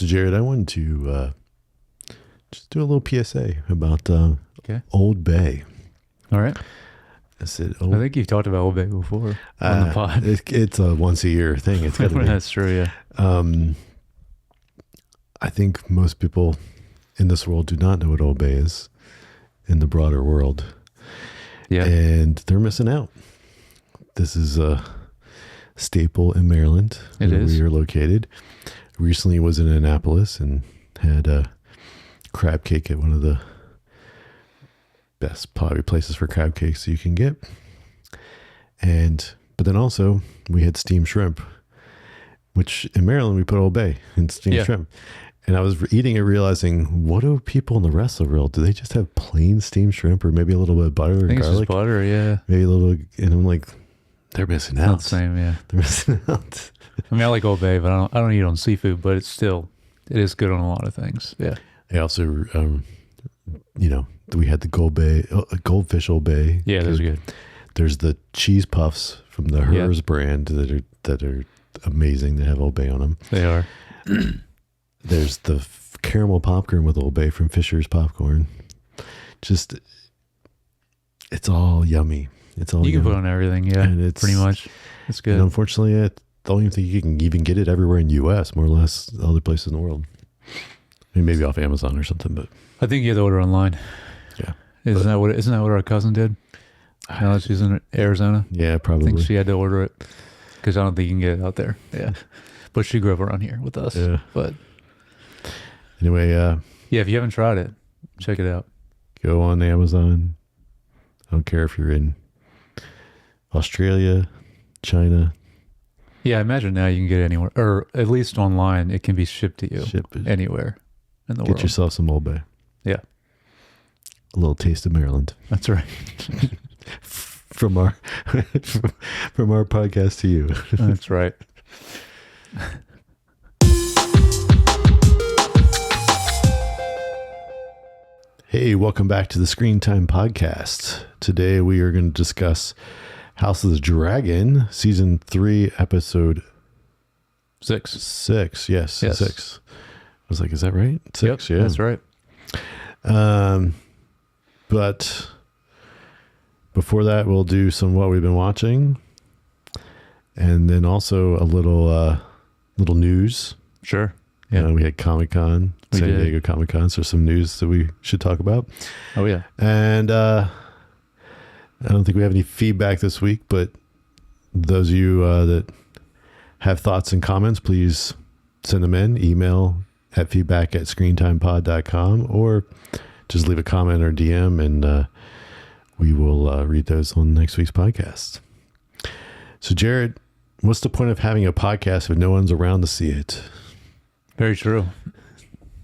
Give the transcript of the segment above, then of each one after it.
So, Jared, I wanted to just do a little PSA about Old Bay. All right. I said, I think you've talked about Old Bay before on the pod. It's a once a year thing. It's gotta be. That's true, yeah. I think most people in this world do not know what Old Bay is in the broader world. Yeah. And they're missing out. This is a staple in Maryland, where we are located. Recently was in Annapolis and had a crab cake at one of the best probably places for crab cakes you can get. But then also we had steamed shrimp, which in Maryland we put Old Bay in steamed shrimp. And I was eating it, realizing, what do people in the rest of the world? Do they just have plain steamed shrimp, or maybe a little bit of butter or I think garlic? it's just butter, yeah. Maybe a little, and I'm like, they're missing out. Not the same, yeah. They're missing out. I mean, I like Old Bay, but I don't eat on seafood, but it is good on a lot of things. Yeah. I also, we had the Goldfish Old Bay. Yeah, those are good. There's the cheese puffs from the Hers brand that are amazing. They have Old Bay on them. They are. There's the caramel popcorn with Old Bay from Fisher's Popcorn. Just, it's all yummy. It's all you can put on everything, yeah. And it's pretty much. It's good. And unfortunately, the only thing you can even get it everywhere in the U.S., more or less, other places in the world. I mean, maybe off Amazon or something, but I think you have to order online. Yeah, isn't that what our cousin did? Now that she's in Arizona. Yeah, probably. I think she had to order it because I don't think you can get it out there. Yeah, but she grew up around here with us. Yeah, but anyway, if you haven't tried it, check it out. Go on Amazon. I don't care if you're in Australia, China. Yeah, I imagine now you can get it anywhere, or at least online. It can be shipped to you anywhere in the world. Get yourself some Old Bay. Yeah. A little taste of Maryland. That's right. from our podcast to you. That's right. Hey, welcome back to the Screen Time Podcast. Today we are going to discuss House of the Dragon, Season 3, Episode 6. 6, yes. 6. I was like, is that right? 6, yep, yeah. That's right. But before that, we'll do some what we've been watching, and then also a little news. Sure. Yeah, we had Comic-Con, San Diego Comic-Con, so some news that we should talk about. Oh yeah, and I don't think we have any feedback this week, but those of you that have thoughts and comments, please send them in. Email at feedback@screentimepod.com, or just leave a comment or DM, and we will read those on next week's podcast. So, Jared, what's the point of having a podcast if no one's around to see it? Very true.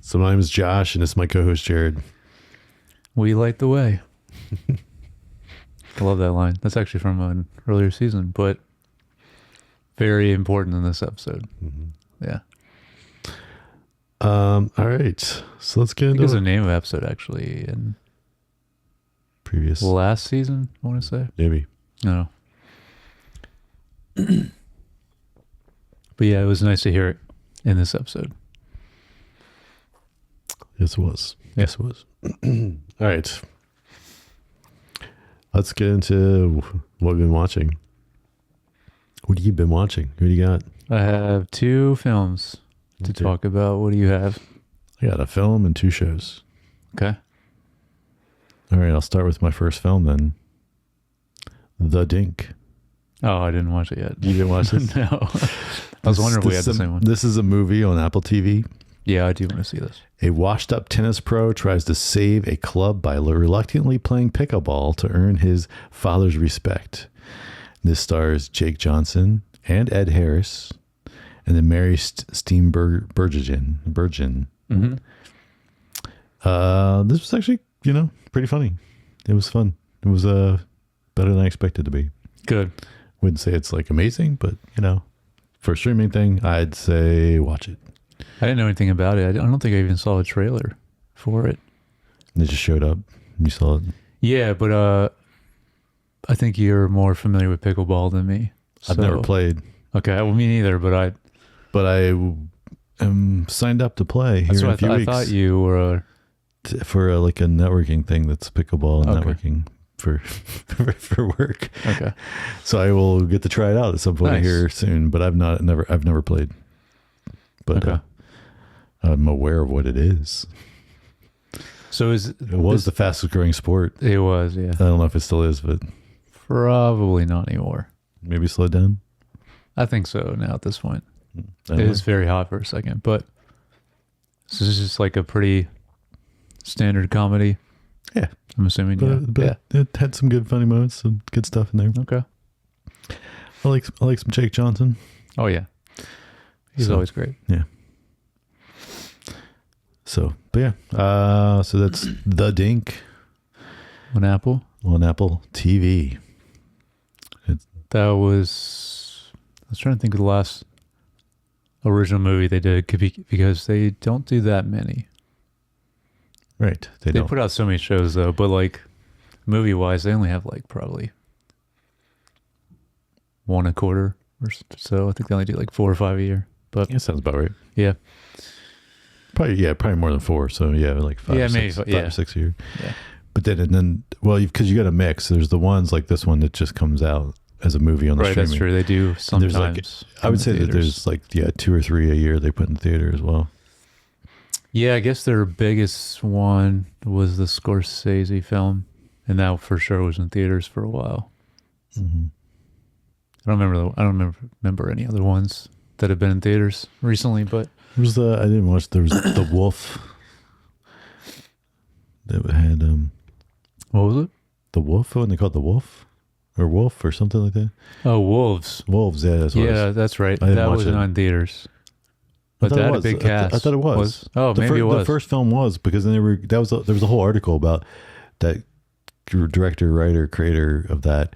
So my name is Josh, and it's my co-host, Jared. We light the way. I love that line. That's actually from an earlier season, but very important in this episode. Mm-hmm. Yeah. All right. So let's get into it. There's a name of episode actually in previous last season, I want to say. Maybe. No. But yeah, it was nice to hear it in this episode. Yes, it was. Yeah. Yes, it was. All right. Let's get into what we've been watching. What have you been watching? Who do you got? I have 2 films to talk about. What do you have? I got a film and 2 shows. Okay. All right. I'll start with my first film then. The Dink. Oh, I didn't watch it yet. You didn't watch this? No. I was wondering if we had the same one. This is a movie on Apple TV. Yeah, I do want to see this. A washed-up tennis pro tries to save a club by reluctantly playing pickleball to earn his father's respect. This stars Jake Johnson and Ed Harris, and then Mary Steenburgen. Mm-hmm. This was actually, pretty funny. It was fun. It was better than I expected to be. Good. Wouldn't say it's like amazing, but for a streaming thing, I'd say watch it. I didn't know anything about it. I don't think I even saw a trailer for it. And it just showed up. You saw it. Yeah, but I think you're more familiar with pickleball than me. I've never played. Okay, well, me neither. But I am signed up to play here in a few I weeks. thought you were for like a networking thing that's pickleball and networking for for work. okay. So I will get to try it out at some point Nice. here soon. But I've never played. But Okay. I'm aware of what it is. So It was the fastest growing sport. It was, yeah. I don't know if it still is, but Probably not anymore. maybe slow down. I think so now at this point. I It don't know. is very hot for a second, but this is just like a pretty standard comedy. Yeah. I'm assuming. But it had some good funny moments, some good stuff in there. Okay. I like some Jake Johnson. Oh yeah. He's So- always great. Yeah. So, but yeah. So that's The Dink On Apple. on Apple TV. That was. I was trying to think of the last original movie they did because they don't do that many. Right. They They don't. put out so many shows though, but like movie wise, they only have like probably one a quarter or so. I think they only do like 4 or 5 a year. But Yeah, sounds about right. yeah, Probably more than 4. So yeah, like 5 Yeah, or 6, maybe, 5 yeah. or 6 a year. yeah, But then, well, because you got a mix. There's the ones like this one that just comes out as a movie on the right. streaming. That's true. They do And there's, like, sometimes. I would in say that theaters. there's like 2 or 3 a year they put in theater as well. Yeah, I guess their biggest one was the Scorsese film, and that for sure was in theaters for a while. Mm-hmm. I don't remember any other ones that have been in theaters recently, but I didn't watch. There was The Wolf. That had what was it? The Wolf. When they called The Wolf, or Wolf, or something like that. Oh, Wolves. Wolves. Yeah, that's what it Yeah, was. that's right. I didn't That watch wasn't it. on theaters. I But thought that it had a was. big cast. I thought it was. Oh, maybe it was. The first film was because then there was a whole article about that director, writer, creator of that.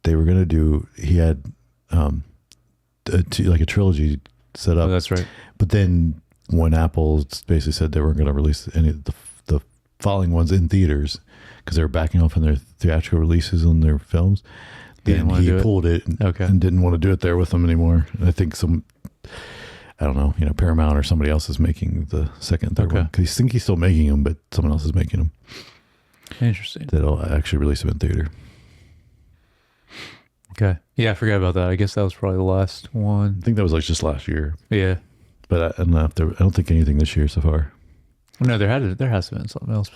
They were gonna do. He had like a trilogy set Oh, up. that's right. But then when Apple basically said they weren't going to release any of the following ones in theaters because they were backing off on their theatrical releases on their films, He didn't then wanna he do it? pulled it Okay. and didn't want to do it there with them anymore. And I think I don't know, Paramount or somebody else is making the second and third Okay. one. Because I think he's still making them, but someone else is making them. Interesting. That'll actually release them in theater. Okay. Yeah, I forgot about that. I guess that was probably the last I one. think that was like just last year. Yeah. But I don't know if I don't think anything this year so far. No, there has to been something else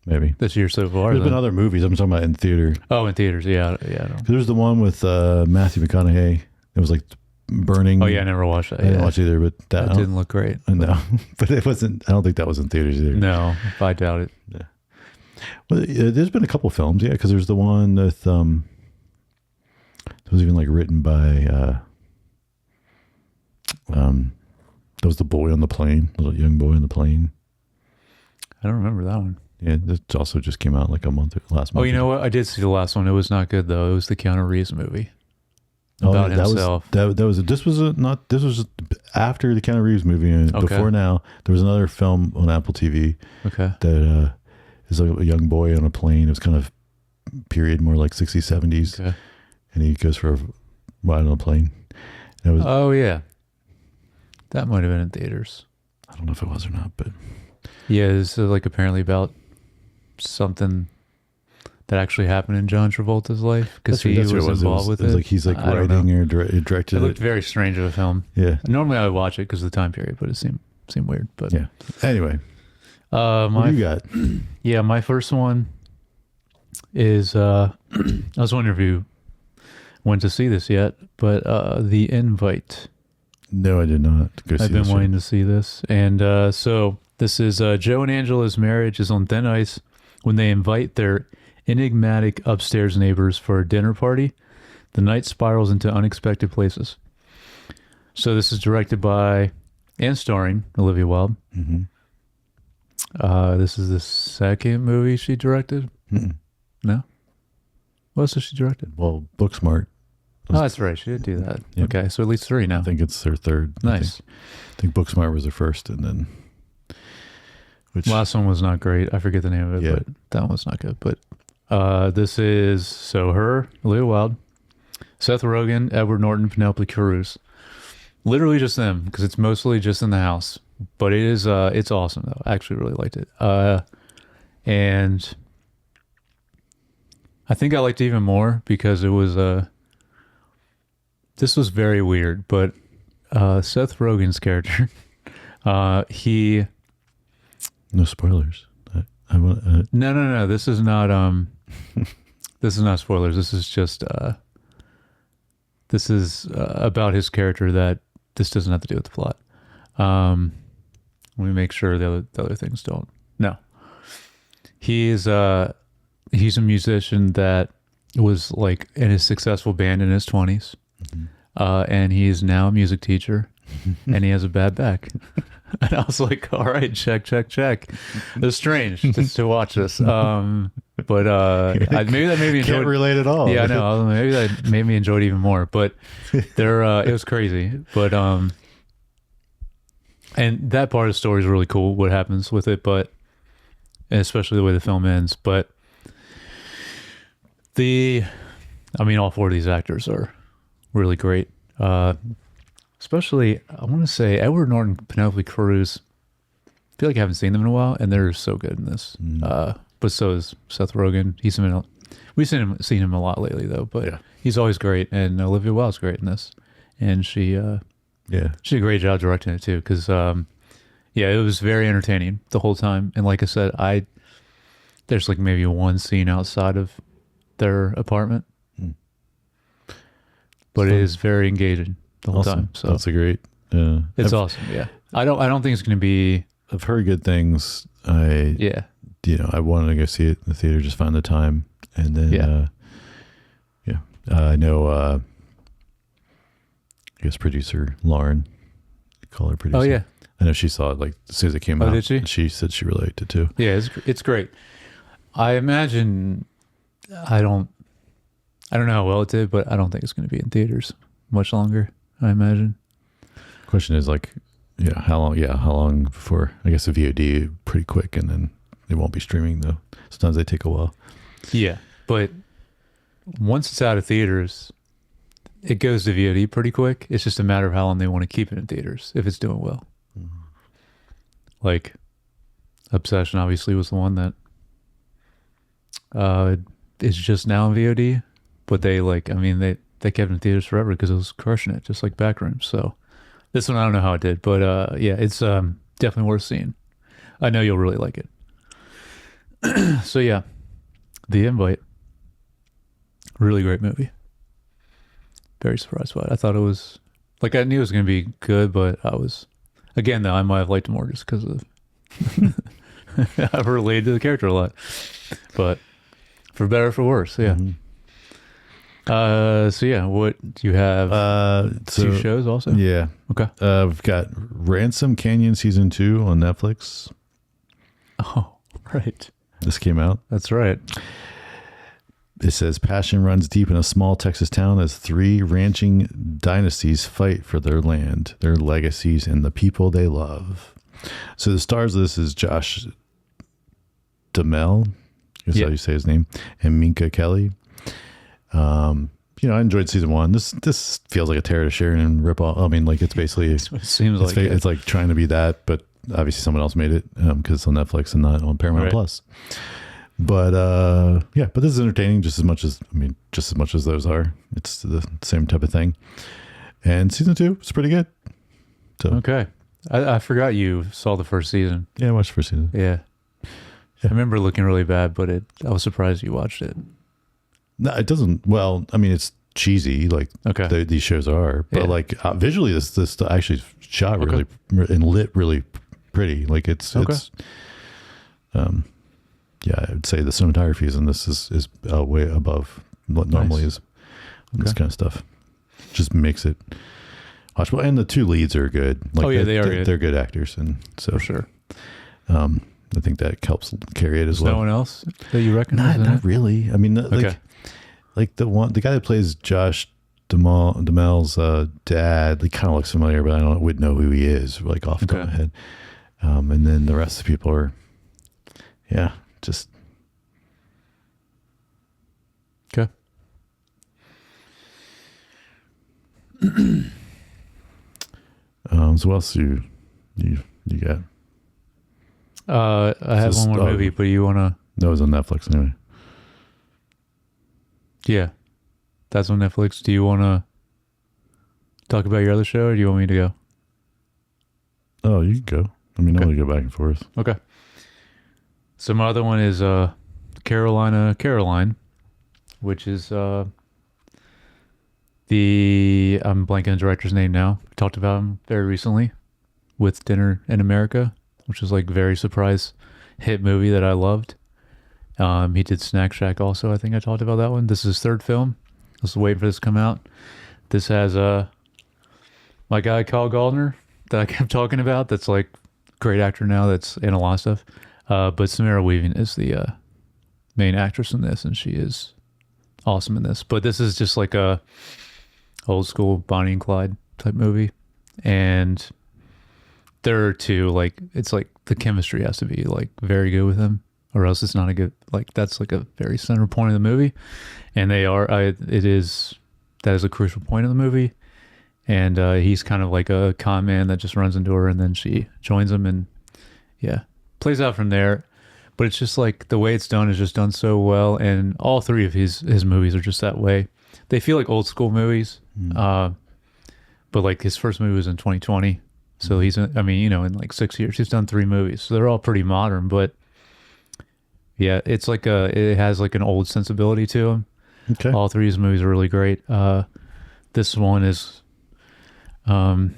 Maybe. this year so far. There's been then. other movies. I'm talking about in theater. Oh, in theaters. Yeah. Yeah. I don't. There's the one with Matthew McConaughey. It was like burning. Oh, yeah. I never watched that. I didn't Yeah. watch either, but That didn't look great. No, but it wasn't. I don't think that was in theaters either. No, I doubt it. Well, there's been a couple films, yeah, because there's the one with it was even like written by that was the boy on the plane, little young boy on the plane. I don't remember that one. Yeah, this also just came out like last month. Oh, you know what? I did see the last one. It was not good though. It was the Keanu Reeves movie about that himself. This was after the Keanu Reeves movie and Okay. before now. There was another film on Apple TV Okay. that is like a young boy on a plane. It was kind of period more like 60s, 70s, Okay. and he goes for a ride on a plane. And it was, Oh yeah, that might have been in theaters. I don't know if it was or not, but Yeah, this is like apparently about something that actually happened in John Travolta's life because he was involved with It was it. like he's like I don't know. writing or directed It looked it. very strange of a film. Yeah, Normally I would watch it because of the time period, but it seemed weird. But yeah. Anyway, what my do you got? yeah, my first one is I was wondering if you went to see this yet, but The Invite. No, I did not go see I've been this wanting yet. to see this. And so this is Joe and Angela's marriage is on thin ice when they invite their enigmatic upstairs neighbors for a dinner party. The night spirals into unexpected places. So this is directed by and starring Olivia Wilde. Mm-hmm. This is the second movie she directed. Mm-mm. No? What else has she directed? Well, Booksmart. Oh, that's right. She did do that. Yep. Okay, so at least 3 now. I think it's their third. Nice. I think Booksmart was their first, and then which Last one was not great. I forget the name of it, Yeah. but that one was not good. But this is her, Olivia Wilde, Seth Rogen, Edward Norton, Penelope Cruz. Literally just them, because it's mostly just in the house. But it is it's awesome though. I actually really liked it. And I think I liked it even more because it was this was very weird, but Seth Rogen's character, he No spoilers. no. This is not this is not spoilers. This is just this is about his character that this doesn't have to do with the plot. Let me make sure the other things don't. No. He's a musician that was like in a successful band in his 20s. And he is now a music teacher and he has a bad back. And I was like, all right, check. It's strange to watch this. But maybe that made me enjoy it. Can't relate at all. Yeah, I know. Maybe that made me enjoy it even more. But it was crazy. But and that part of the story is really cool, what happens with it, but especially the way the film ends. But all four of these actors are really great. Especially, I want to say Edward Norton, Penelope Cruz. I feel like I haven't seen them in a while, and they're so good in this. But so is Seth Rogen. We've seen him a lot lately, though. But he's always great, and Olivia Wilde's great in this, and she did a great job directing it too. Because it was very entertaining the whole time. And like I said, there's like maybe one scene outside of their apartment, but it is very engaging the whole time. So that's a great. It's awesome. Yeah, I don't think it's going to be. I've heard good things. I wanted to go see it in the theater, just find the time, and then I know. I guess producer Lauren, call her producer. Oh yeah, I know she saw it like as soon as it came out. Oh, did she? She said she really liked it too. Yeah, it's great. I imagine. I don't know how well it did, but I don't think it's going to be in theaters much longer. I imagine. Question is like, how long? Yeah, how long before? I guess a VOD pretty quick, and then it won't be streaming though. Sometimes they take a while. Yeah, but once it's out of theaters, it goes to VOD pretty quick. It's just a matter of how long they want to keep it in theaters if it's doing well. Like Obsession obviously was the one that is just now in VOD, but they kept it in theaters forever because it was crushing it, just like Backrooms. So this one I don't know how it did, but it's definitely worth seeing. I know you'll really like it. So yeah, The Invite, really great movie. Very surprised by it. I thought it was I knew it was going to be good, but I might have liked it more just because of I've related to the character a lot, but for better or for worse, yeah. What do you have? 2 shows also? Yeah. Okay. We've got Ransom Canyon season 2 on Netflix. Oh, right. This came out. That's right. It says passion runs deep in a small Texas town as 3 ranching dynasties fight for their land, their legacies, and the people they love. So the stars of this is Josh Duhamel, is how you say his name, and Minka Kelly. I enjoyed season 1. This feels like a Tara Sheridan ripoff. I mean, like it's basically it seems like it's like trying to be that, but obviously someone else made it because it's on Netflix and not on Paramount Plus. But but this is entertaining just as much as those are. It's the same type of thing. And season 2 is pretty good. So okay, I forgot you saw the first season. Yeah, I watched the first season. Yeah. I remember looking really bad, but I was surprised you watched it. No, it doesn't. Well, I mean, it's cheesy, like these shows are, but visually, this actually shot really and lit really pretty. Like it's I would say the cinematography in this is way above what normally is. This kind of stuff just makes it watchable, and the 2 leads are good. Like they are good. They're good actors, and so for sure. I think that helps carry it as well. No one else that you recognize? Not really. I mean, like the guy that plays Josh Duhamel's dad, he kind of looks familiar, but I wouldn't know who he is, like off the top of my head. And then the rest of the people are, just okay. So what else you got? I have one more movie, but you want to... No, it was on Netflix anyway. Yeah, that's on Netflix. Do you want to talk about your other show, or do you want me to go? Oh, you can go. I mean, I'll go back and forth. Okay. So my other one is Caroline, which is I'm blanking the director's name now. We talked about him very recently with Dinner in America, which is like very surprise hit movie that I loved. He did Snack Shack also. I think I talked about that one. This is his third film. Let's wait for this to come out. This has my guy Kyle Gallner that I kept talking about. That's like great actor now. That's in a lot of stuff. But Samara Weaving is the main actress in this, and she is awesome in this. But this is just like a old school Bonnie and Clyde type movie, and there are two, like, it's like the chemistry has to be like very good with him, or else it's not a good, like, that's like a very center point of the movie, and that is a crucial point of the movie. And he's kind of like a con man that just runs into her, and then she joins him, and yeah, plays out from there. But it's just like the way it's done is just done so well, and all three of his movies are just that way. They feel like old school movies, but like his first movie was in 2020, so in like 6 years he's done 3 movies, so they're all pretty modern. But yeah, it's like it has like an old sensibility to him. Okay, all three of his movies are really great. This one is. Well,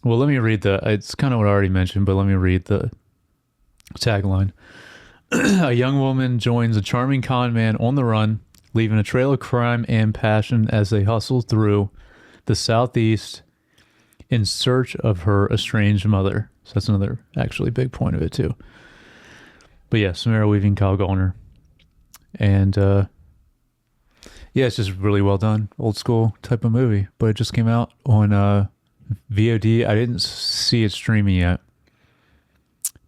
let me read it's kind of what I already mentioned, but let me read the tagline. A young woman joins a charming con man on the run, leaving a trail of crime and passion as they hustle through the Southeast in search of her estranged mother. So that's another actually big point of it too. But yeah, Samara Weaving, Kyle Gallner. And, yeah, it's just really well done. Old school type of movie. But it just came out on VOD. I didn't see it streaming yet.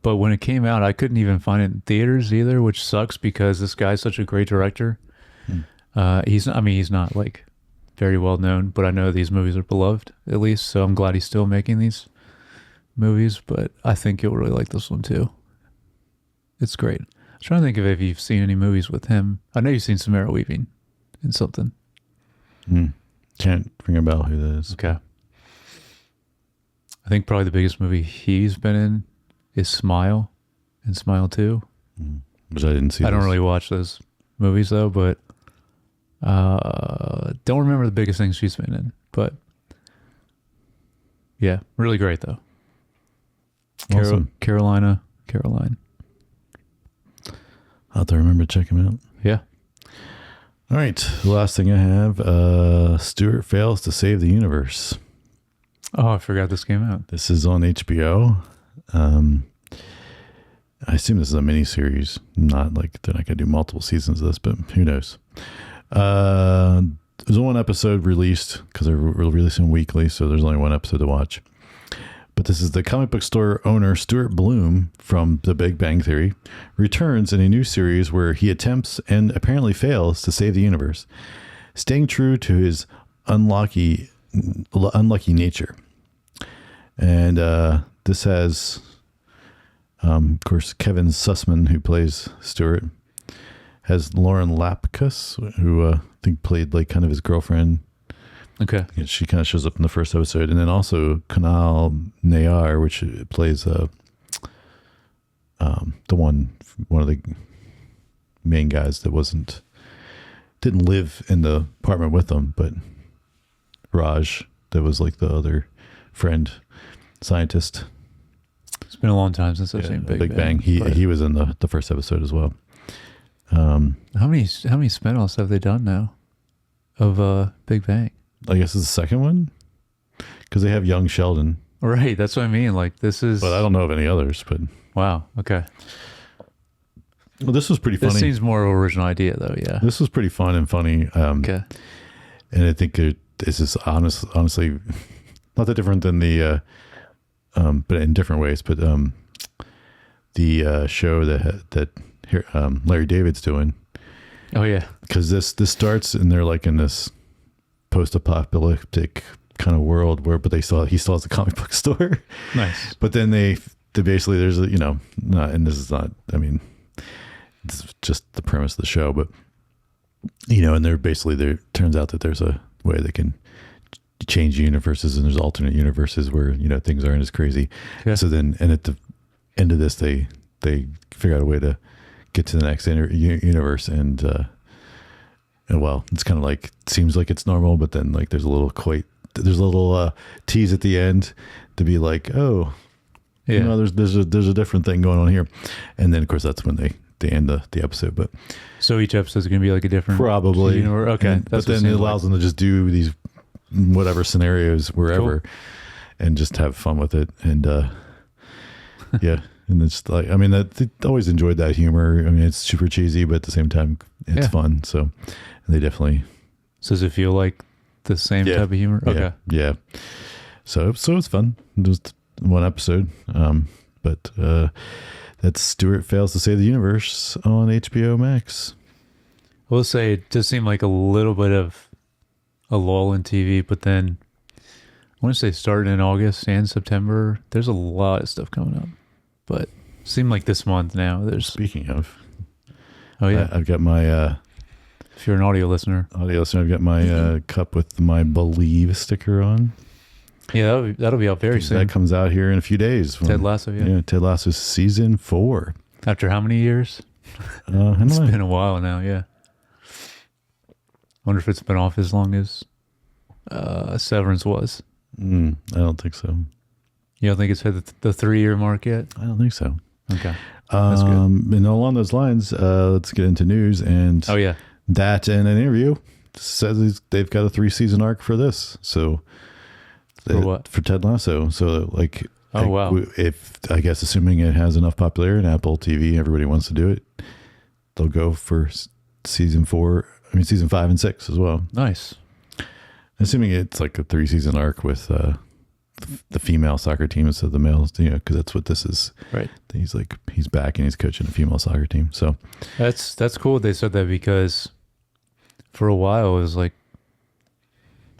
But when it came out, I couldn't even find it in theaters either, which sucks because this guy's such a great director. He's not like very well known, but I know these movies are beloved at least. So I'm glad he's still making these movies. But I think you'll really like this one too. It's great. I'm trying to think of if you've seen any movies with him. I know you've seen Samara Weaving in something. Can't ring a bell who that is. Okay. I think probably the biggest movie he's been in is Smile and Smile 2. Which I didn't see. I don't really watch those movies though, but don't remember the biggest things she's been in. But yeah, really great though. Awesome. Caroline. I'll have to remember to check him out. Yeah. All right. The last thing I have, Stuart fails to save the universe. Oh, I forgot this came out. This is on HBO. I assume this is a mini-series. Not like they're not going to do multiple seasons of this, but who knows? There's one episode released because they're releasing weekly, so there's only one episode to watch. But this is the comic book store owner, Stuart Bloom from The Big Bang Theory, returns in a new series where he attempts and apparently fails to save the universe, staying true to his unlucky nature. And this has, of course, Kevin Sussman, who plays Stuart, has Lauren Lapkus, who I think played like kind of his girlfriend. Okay. She kind of shows up in the first episode. And then also Kunal Nayar, which plays one of the main guys that didn't live in the apartment with them, but Raj, that was like the other friend, scientist. It's been a long time since I've seen Big Bang. He was in the first episode as well. How many spinoffs have they done now of Big Bang? I guess it's the second one because they have young Sheldon. Right, that's what I mean. Like this is, but I don't know of any others. But wow, okay. Well, this was pretty funny. This seems more of an original idea, though. Yeah, this was pretty fun and funny. Okay, and I think this is honestly not that different than the, but in different ways. But the show that Larry David's doing. Oh yeah, because this starts and they're like in this post-apocalyptic kind of world where, but he still has a comic book store. Nice. But then they basically, there's a, not, and this is not, I mean, it's just the premise of the show, but and there turns out that there's a way they can change universes, and there's alternate universes where, things aren't as crazy. Yeah. So then, and at the end of this, they figure out a way to get to the next universe, and well, it's kind of like, seems like it's normal, but then like there's a little tease at the end to be like, oh, yeah, there's a different thing going on here, and then of course that's when they end the episode. But so each episode is going to be like a different, probably, okay. But then it allows them to just do these whatever scenarios wherever, cool, and just have fun with it, and yeah. And it's like, I mean, I always enjoyed that humor. I mean, it's super cheesy, but at the same time, it's fun. So they definitely. So does it feel like the same type of humor? Okay. Yeah. So it's fun. Just one episode. But that's Stuart Fails to Save the Universe on HBO Max. I will say it does seem like a little bit of a lull in TV, but then I want to say starting in August and September, there's a lot of stuff coming up. But it seemed like this month now, there's... Speaking of... Oh, yeah. I've got my... if you're an audio listener, I've got my cup with my Believe sticker on. Yeah, that'll be out very soon. That comes out here in a few days. Ted Lasso, yeah. Yeah, Ted Lasso's season 4. After how many years? It's been a while now, yeah. Wonder if it's been off as long as Severance was. I don't think so. You don't think it's hit the 3-year mark yet? I don't think so. Okay. That's good. And along those lines, let's get into news. And that and an interview says they've got a 3-season arc for this. So for what? For Ted Lasso. So like, wow. If I guess assuming it has enough popularity in Apple TV, everybody wants to do it, they'll go for season 5 and 6 as well. Nice. Assuming it's like a 3-season arc with the female soccer team instead of the males, because that's what this is. Right. He's back and he's coaching a female soccer team. So that's cool. They said that because for a while it was like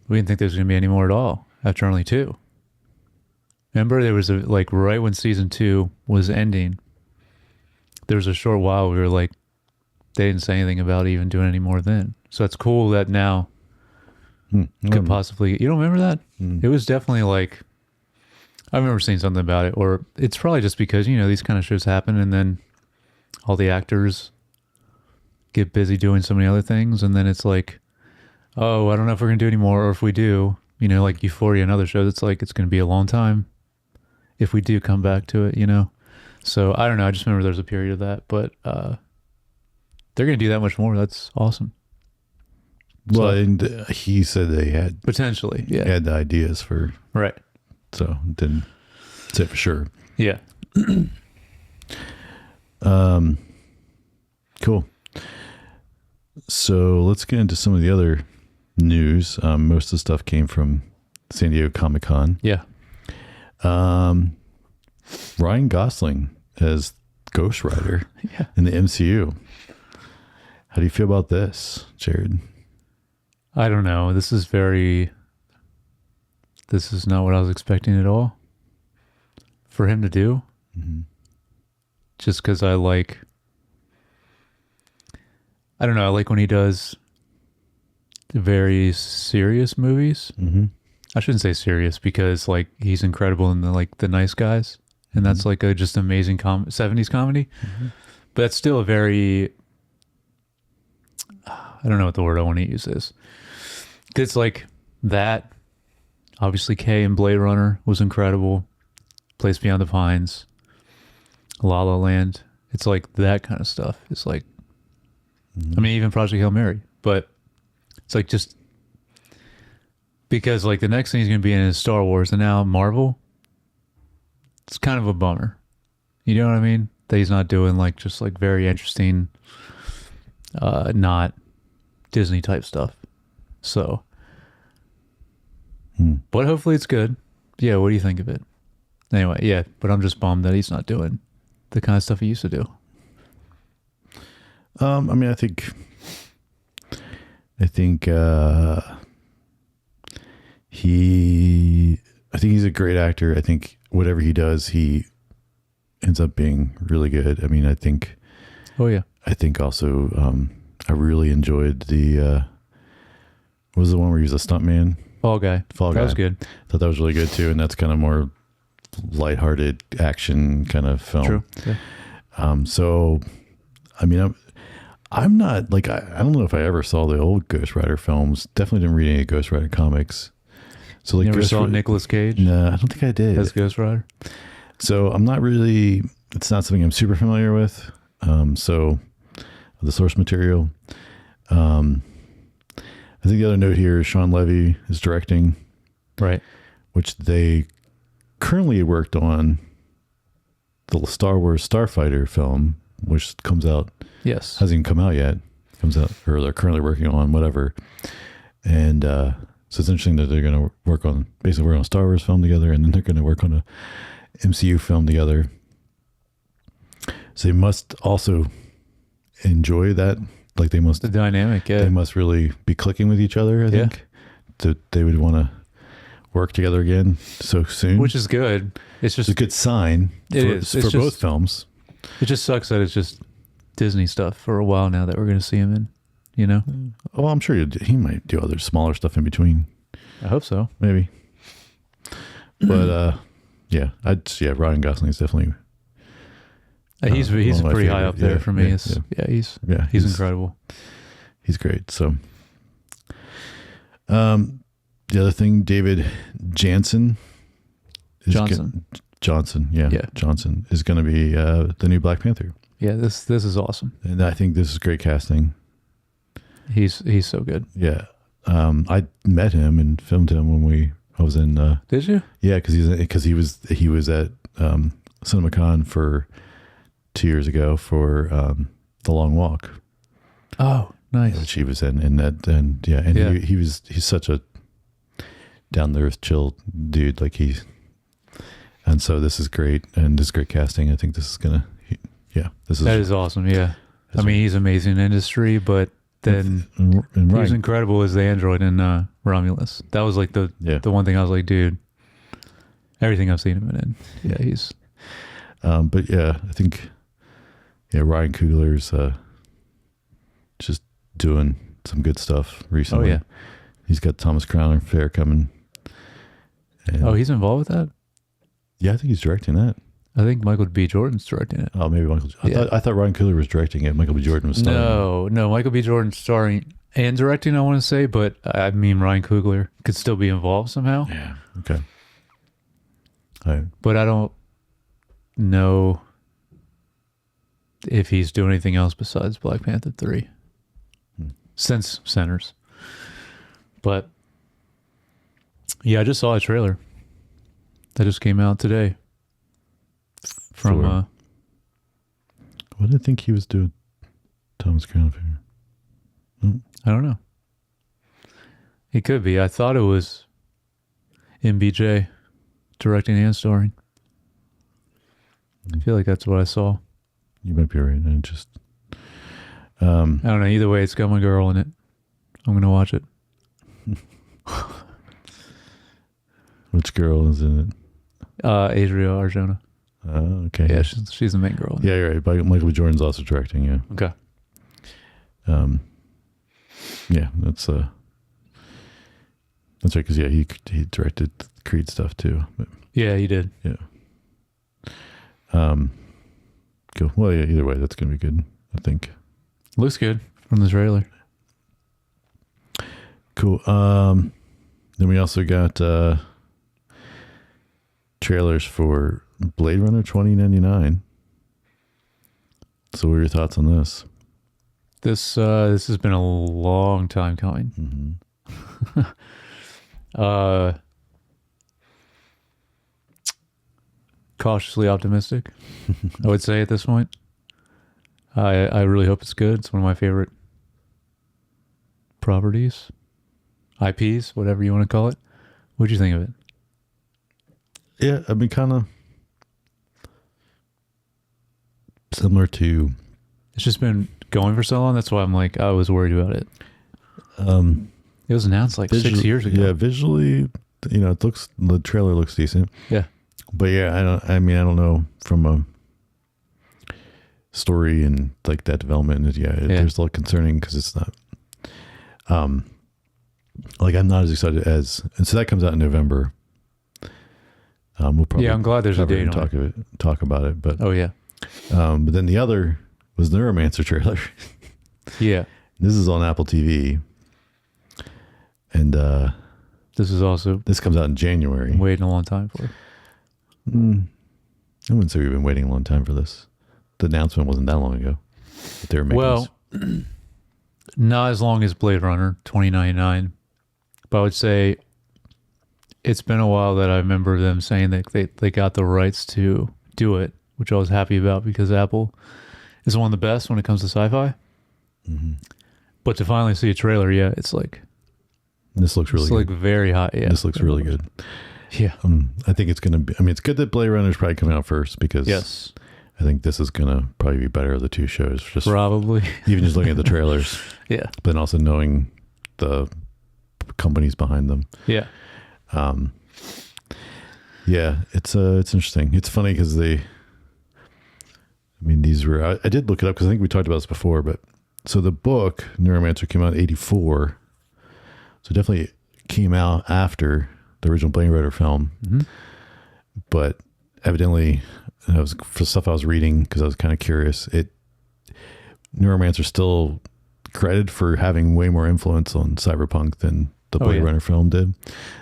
we didn't think there was going to be any more at all after only 2. Remember, there was right when season 2 was ending, there was a short while we were like, they didn't say anything about even doing any more then. So it's cool that now could possibly, you don't remember that? It was definitely like, I remember seeing something about it, or it's probably just because, these kind of shows happen and then all the actors get busy doing so many other things. And then it's like, oh, I don't know if we're going to do any more, or if we do, like Euphoria and other shows, it's like, it's going to be a long time if we do come back to it, So I don't know. I just remember there's a period of that, but they're going to do that much more. That's awesome. Well, and he said they had potentially, had the ideas for right. So didn't say for sure. Yeah. Cool. So let's get into some of the other news. Most of the stuff came from San Diego Comic-Con. Yeah. Ryan Gosling as Ghost Rider in the MCU. How do you feel about this, Jared? I don't know. This is not what I was expecting at all for him to do. Mm-hmm. Just because I don't know. I like when he does very serious movies. Mm-hmm. I shouldn't say serious because he's incredible in the Nice Guys. And that's a just amazing 70s comedy. Mm-hmm. But that's still a very, I don't know what the word I want to use is. It's like that. Obviously, Kay in Blade Runner was incredible. Place Beyond the Pines, La La Land. It's like that kind of stuff. It's like, I mean, even Project Hail Mary. But it's like just because the next thing he's going to be in is Star Wars, and now Marvel. It's kind of a bummer. You know what I mean? That he's not doing just very interesting, not Disney type stuff. So, but hopefully it's good. Yeah, what do you think of it? Anyway, yeah, but I'm just bummed that he's not doing the kind of stuff he used to do. I mean, I think I think he's a great actor. I think whatever he does, he ends up being really good. I mean, I think also, I really enjoyed what was the one where he was a stuntman? Fall Guy. That was good. Thought that was really good too. And that's kind of more lighthearted action kind of film. True. Yeah. So, I mean, I'm not like, I don't know if I ever saw the old Ghost Rider films. Definitely didn't read any Ghost Rider comics. So like, you never saw Nicolas Cage? No, I don't think I did. As Ghost Rider? So I'm not really, it's not something I'm super familiar with. So the source material, I think the other note here is Sean Levy is directing, right? Which they currently worked on the Star Wars Starfighter film, which comes out. Yes. Hasn't even come out yet. Comes out, or they're currently working on whatever. And so it's interesting that they're going to work on a Star Wars film together, and then they're going to work on a MCU film together. So they must also enjoy that. Like they must, the dynamic, yeah. They must really be clicking with each other, I think. That they would want to work together again so soon. Which is good. It's just a good sign for both films. It just sucks that it's just Disney stuff for a while now that we're going to see him in, you know? Well, I'm sure he might do other smaller stuff in between. I hope so. Maybe. But Ryan Gosling is definitely he's pretty high up there for me. He's incredible. He's great. So, the other thing, David Johnson is going to be the new Black Panther. Yeah, this is awesome, and I think this is great casting. He's so good. Yeah, I met him and filmed him I was in. Did you? Yeah, because he was at CinemaCon for 2 years ago for The Long Walk. Oh, nice. Which he was in that, and he's such a down to earth, chill dude. Like and so this is great, and this is great casting. I think this is that is awesome. Yeah, I mean he's amazing in industry, but then he was incredible as the android in Romulus. That was like the one thing I was like, dude, everything I've seen him in. Yeah, he's. But yeah, I think Ryan Coogler's just doing some good stuff recently. Oh yeah, he's got Thomas Crown Fair coming. He's involved with that? Yeah, I think he's directing that. I think Michael B. Jordan's directing it. Oh, maybe Michael. I thought Ryan Coogler was directing it. Michael B. Jordan was starring. No, Michael B. Jordan's starring and directing, I want to say, but I mean Ryan Coogler could still be involved somehow. Yeah. Okay. But I don't know if he's doing anything else besides Black Panther 3 since Centers. But yeah, I just saw a trailer that just came out today from what did I think he was doing? Thomas Crown Fair. I don't know. He could be. I thought it was MBJ directing and starring. I feel like that's what I saw. You might be right. I just I don't know. Either way, it's got my girl in it. I'm gonna watch it. Which girl is in it? Adria Arjona. Oh, okay. Yeah, she's the main girl. Yeah, you're right. Michael B. Jordan's also directing. Yeah. Okay. Yeah, that's right. Because he directed Creed stuff too. But, yeah, he did. Yeah. Cool. Well, yeah. Either way, that's gonna be good. I think. Looks good from the trailer. Cool. Then we also got trailers for Blade Runner 2099. So what are your thoughts on this? This has been a long time coming. Mm-hmm. Cautiously optimistic, I would say at this point. I really hope it's good. It's one of my favorite properties, IPs, whatever you want to call it. What'd you think of it? Yeah, I mean, kind of similar to. It's just been going for so long. That's why I'm like, I was worried about it. It was announced like 6 years ago. Yeah, visually the trailer looks decent. Yeah. But yeah, I don't know from a story and like that development. There's a lot concerning because it's not, like I'm not as excited and so that comes out in November. We'll probably I'm glad there's a date on talk about it, but oh yeah. But then the other was the Neuromancer trailer. Yeah. This is on Apple TV. And this comes out in January. I'm waiting a long time for it. I wouldn't say we've been waiting a long time for this. The announcement wasn't that long ago. But they were making not as long as Blade Runner 2099, but I would say it's been a while that I remember them saying that they got the rights to do it, which I was happy about because Apple is one of the best when it comes to sci-fi. Mm-hmm. But to finally see a trailer, it's like this looks really good. It's like very hot. Yeah, this looks really good. Yeah, I think it's gonna be. I mean, it's good that Blade Runner is probably coming out first because I think this is gonna probably be better of the two shows. Just probably even just looking at the trailers. Yeah, but then also knowing the companies behind them. Yeah. It's interesting. It's funny because these were, I did look it up because I think we talked about this before, but so the book Neuromancer came out in 1984. So it definitely came out after the original Blade Runner film, but evidently it was for stuff I was reading because I was kind of curious. Neuromancer still credited for having way more influence on cyberpunk than the Blade Runner film did,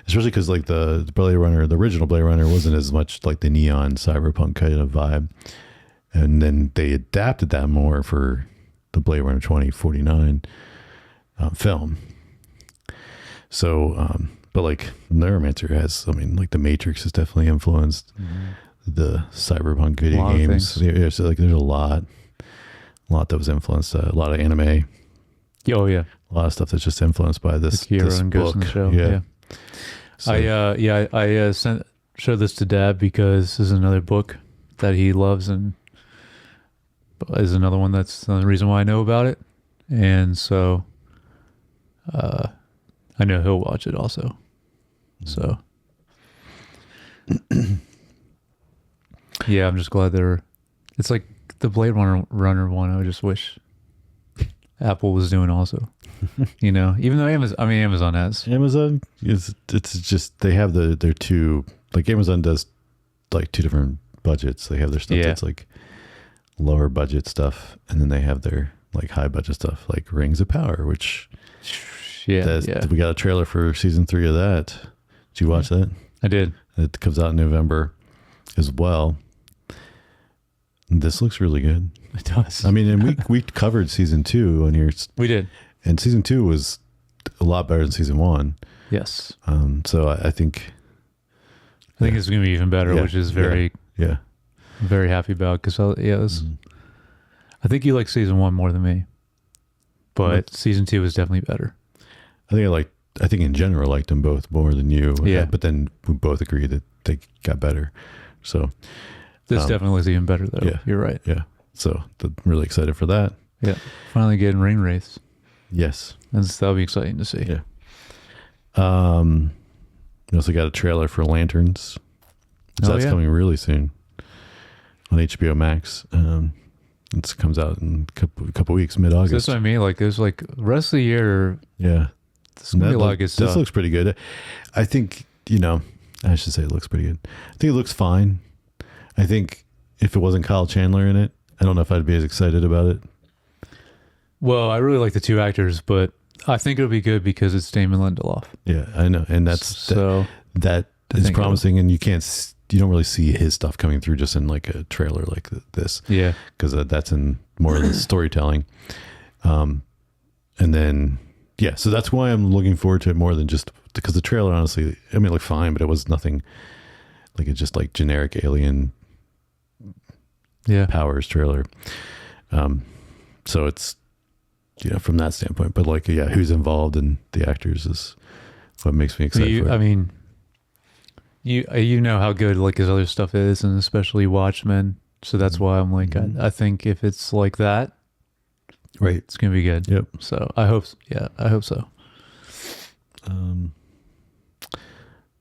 especially because like the Blade Runner, the original Blade Runner wasn't as much like the neon cyberpunk kind of vibe. And then they adapted that more for the Blade Runner 2049 film. So, but like Neuromancer has, like the Matrix has definitely influenced the cyberpunk video games. So like there's a lot that was influenced. A lot of anime. Oh yeah, a lot of stuff that's just influenced by this book. In the show. Yeah. So. I showed this to Dad because this is another book that he loves and is another one that's the reason why I know about it. And so I know he'll watch it also. So yeah, I'm just glad it's like the Blade Runner one. I just wish Apple was doing also, even though Amazon has. It's just, they have their two, like Amazon does like two different budgets. They have their stuff that's like lower budget stuff, and then they have their like high budget stuff like Rings of Power, which we got a trailer for season 3 of that. Did you watch that? I did. It comes out in November as well. This looks really good. It does. And we covered season 2 on here. We did. And season 2 was a lot better than season 1. Yes. So I think it's going to be even better, which is very very happy about because I think you like season 1 more than me, but season 2 is definitely better. I think in general I liked them both more than you. Yeah. But then we both agreed that they got better. So this definitely is even better though. Yeah. You're right. Yeah. So I'm really excited for that. Yeah. Finally getting ring wraiths. Yes. That'll be exciting to see. Yeah. We also got a trailer for Lanterns. That's coming really soon on HBO Max. It comes out in a couple weeks, mid-August. That's what I mean. Like there's like the rest of the year. Yeah. This looks pretty good. I think, I should say it looks pretty good. I think it looks fine. I think if it wasn't Kyle Chandler in it, I don't know if I'd be as excited about it. Well, I really like the two actors, but I think it'll be good because it's Damon Lindelof. Yeah, I know. And that is promising, and you don't really see his stuff coming through just in like a trailer like this. Yeah. Because that's in more of the storytelling. And then, so that's why I'm looking forward to it more than just because the trailer, honestly, it looked fine, but it was nothing like it's just like generic alien powers trailer. So it's, from that standpoint, but like, who's involved in the actors is what makes me excited. You know how good like his other stuff is, and especially Watchmen. So that's why I'm like, I think if it's like that, right, it's gonna be good. Yep. So I hope so.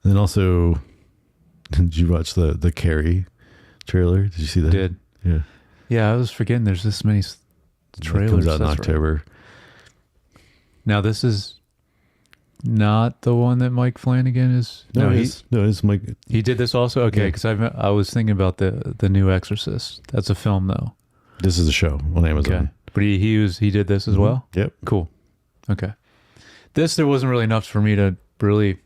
And then also, did you watch the Carrie trailer? Did you see that? Did. Yeah. Yeah, I was forgetting there's this many trailers. It comes out in That's right. October. Now, this is not the one that Mike Flanagan is. No, it's Mike. He did this also? Okay, Yeah. because I was thinking about the new Exorcist. That's a film, though. This is a show on Amazon. Okay. But he did this as well? Yep. Cool. Okay. There wasn't really enough for me to really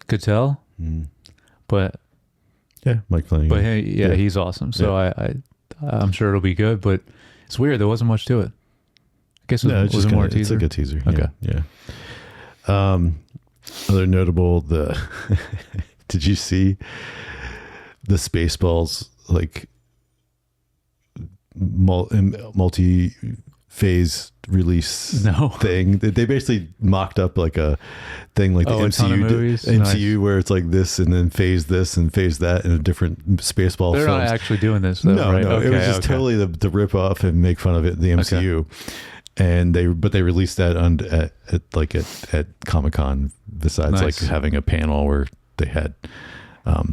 could tell, but Yeah, Mike Flanagan. but hey, yeah, he's awesome. So I'm sure it'll be good. But it's weird. There wasn't much to it. I guess it's was just more it's teaser. like a teaser. Okay. Yeah. Other notable, did you see the Spaceballs like multi-phase release thing? They basically mocked up like a thing like the a ton of movies? MCU Nice. where it's like this and then phase this and phase that in a different Spaceball They're films. not actually doing this, though, No, right? no, Okay, it was just totally the rip off and make fun of it, the MCU. And they released that at Comic-Con, besides like having a panel where they had a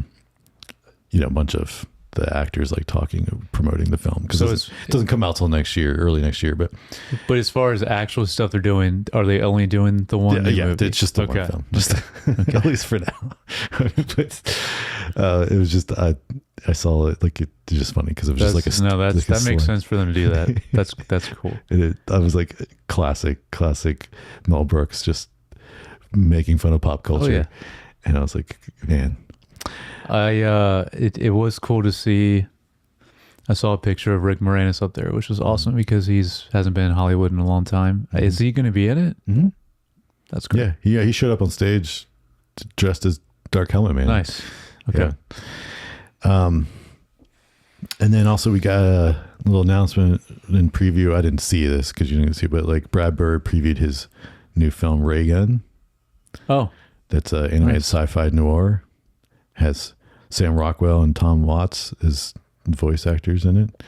bunch of the actors like talking, promoting the film, because it doesn't come out till early next year. But as far as actual stuff they're doing, are they only doing the one? Yeah, movie? it's just the one film, just at least for now. But it was just I saw it like it's just funny because it was just like that makes sense for them to do that. That's cool. I was like classic Mel Brooks just making fun of pop culture. Oh, yeah. And I was like, man. It was cool to see. I saw a picture of Rick Moranis up there, which was awesome because hasn't been in Hollywood in a long time. Mm-hmm. Is he going to be in it? Mm-hmm. That's great. Yeah. He showed up on stage dressed as Dark Helmet Man. Nice. Okay. Yeah. And then also we got a little announcement in preview. I didn't see this because you didn't see it, but like Brad Bird previewed his new film Reagan. Oh, that's an animated sci-fi noir. Has Sam Rockwell and Tom Watts as voice actors in it.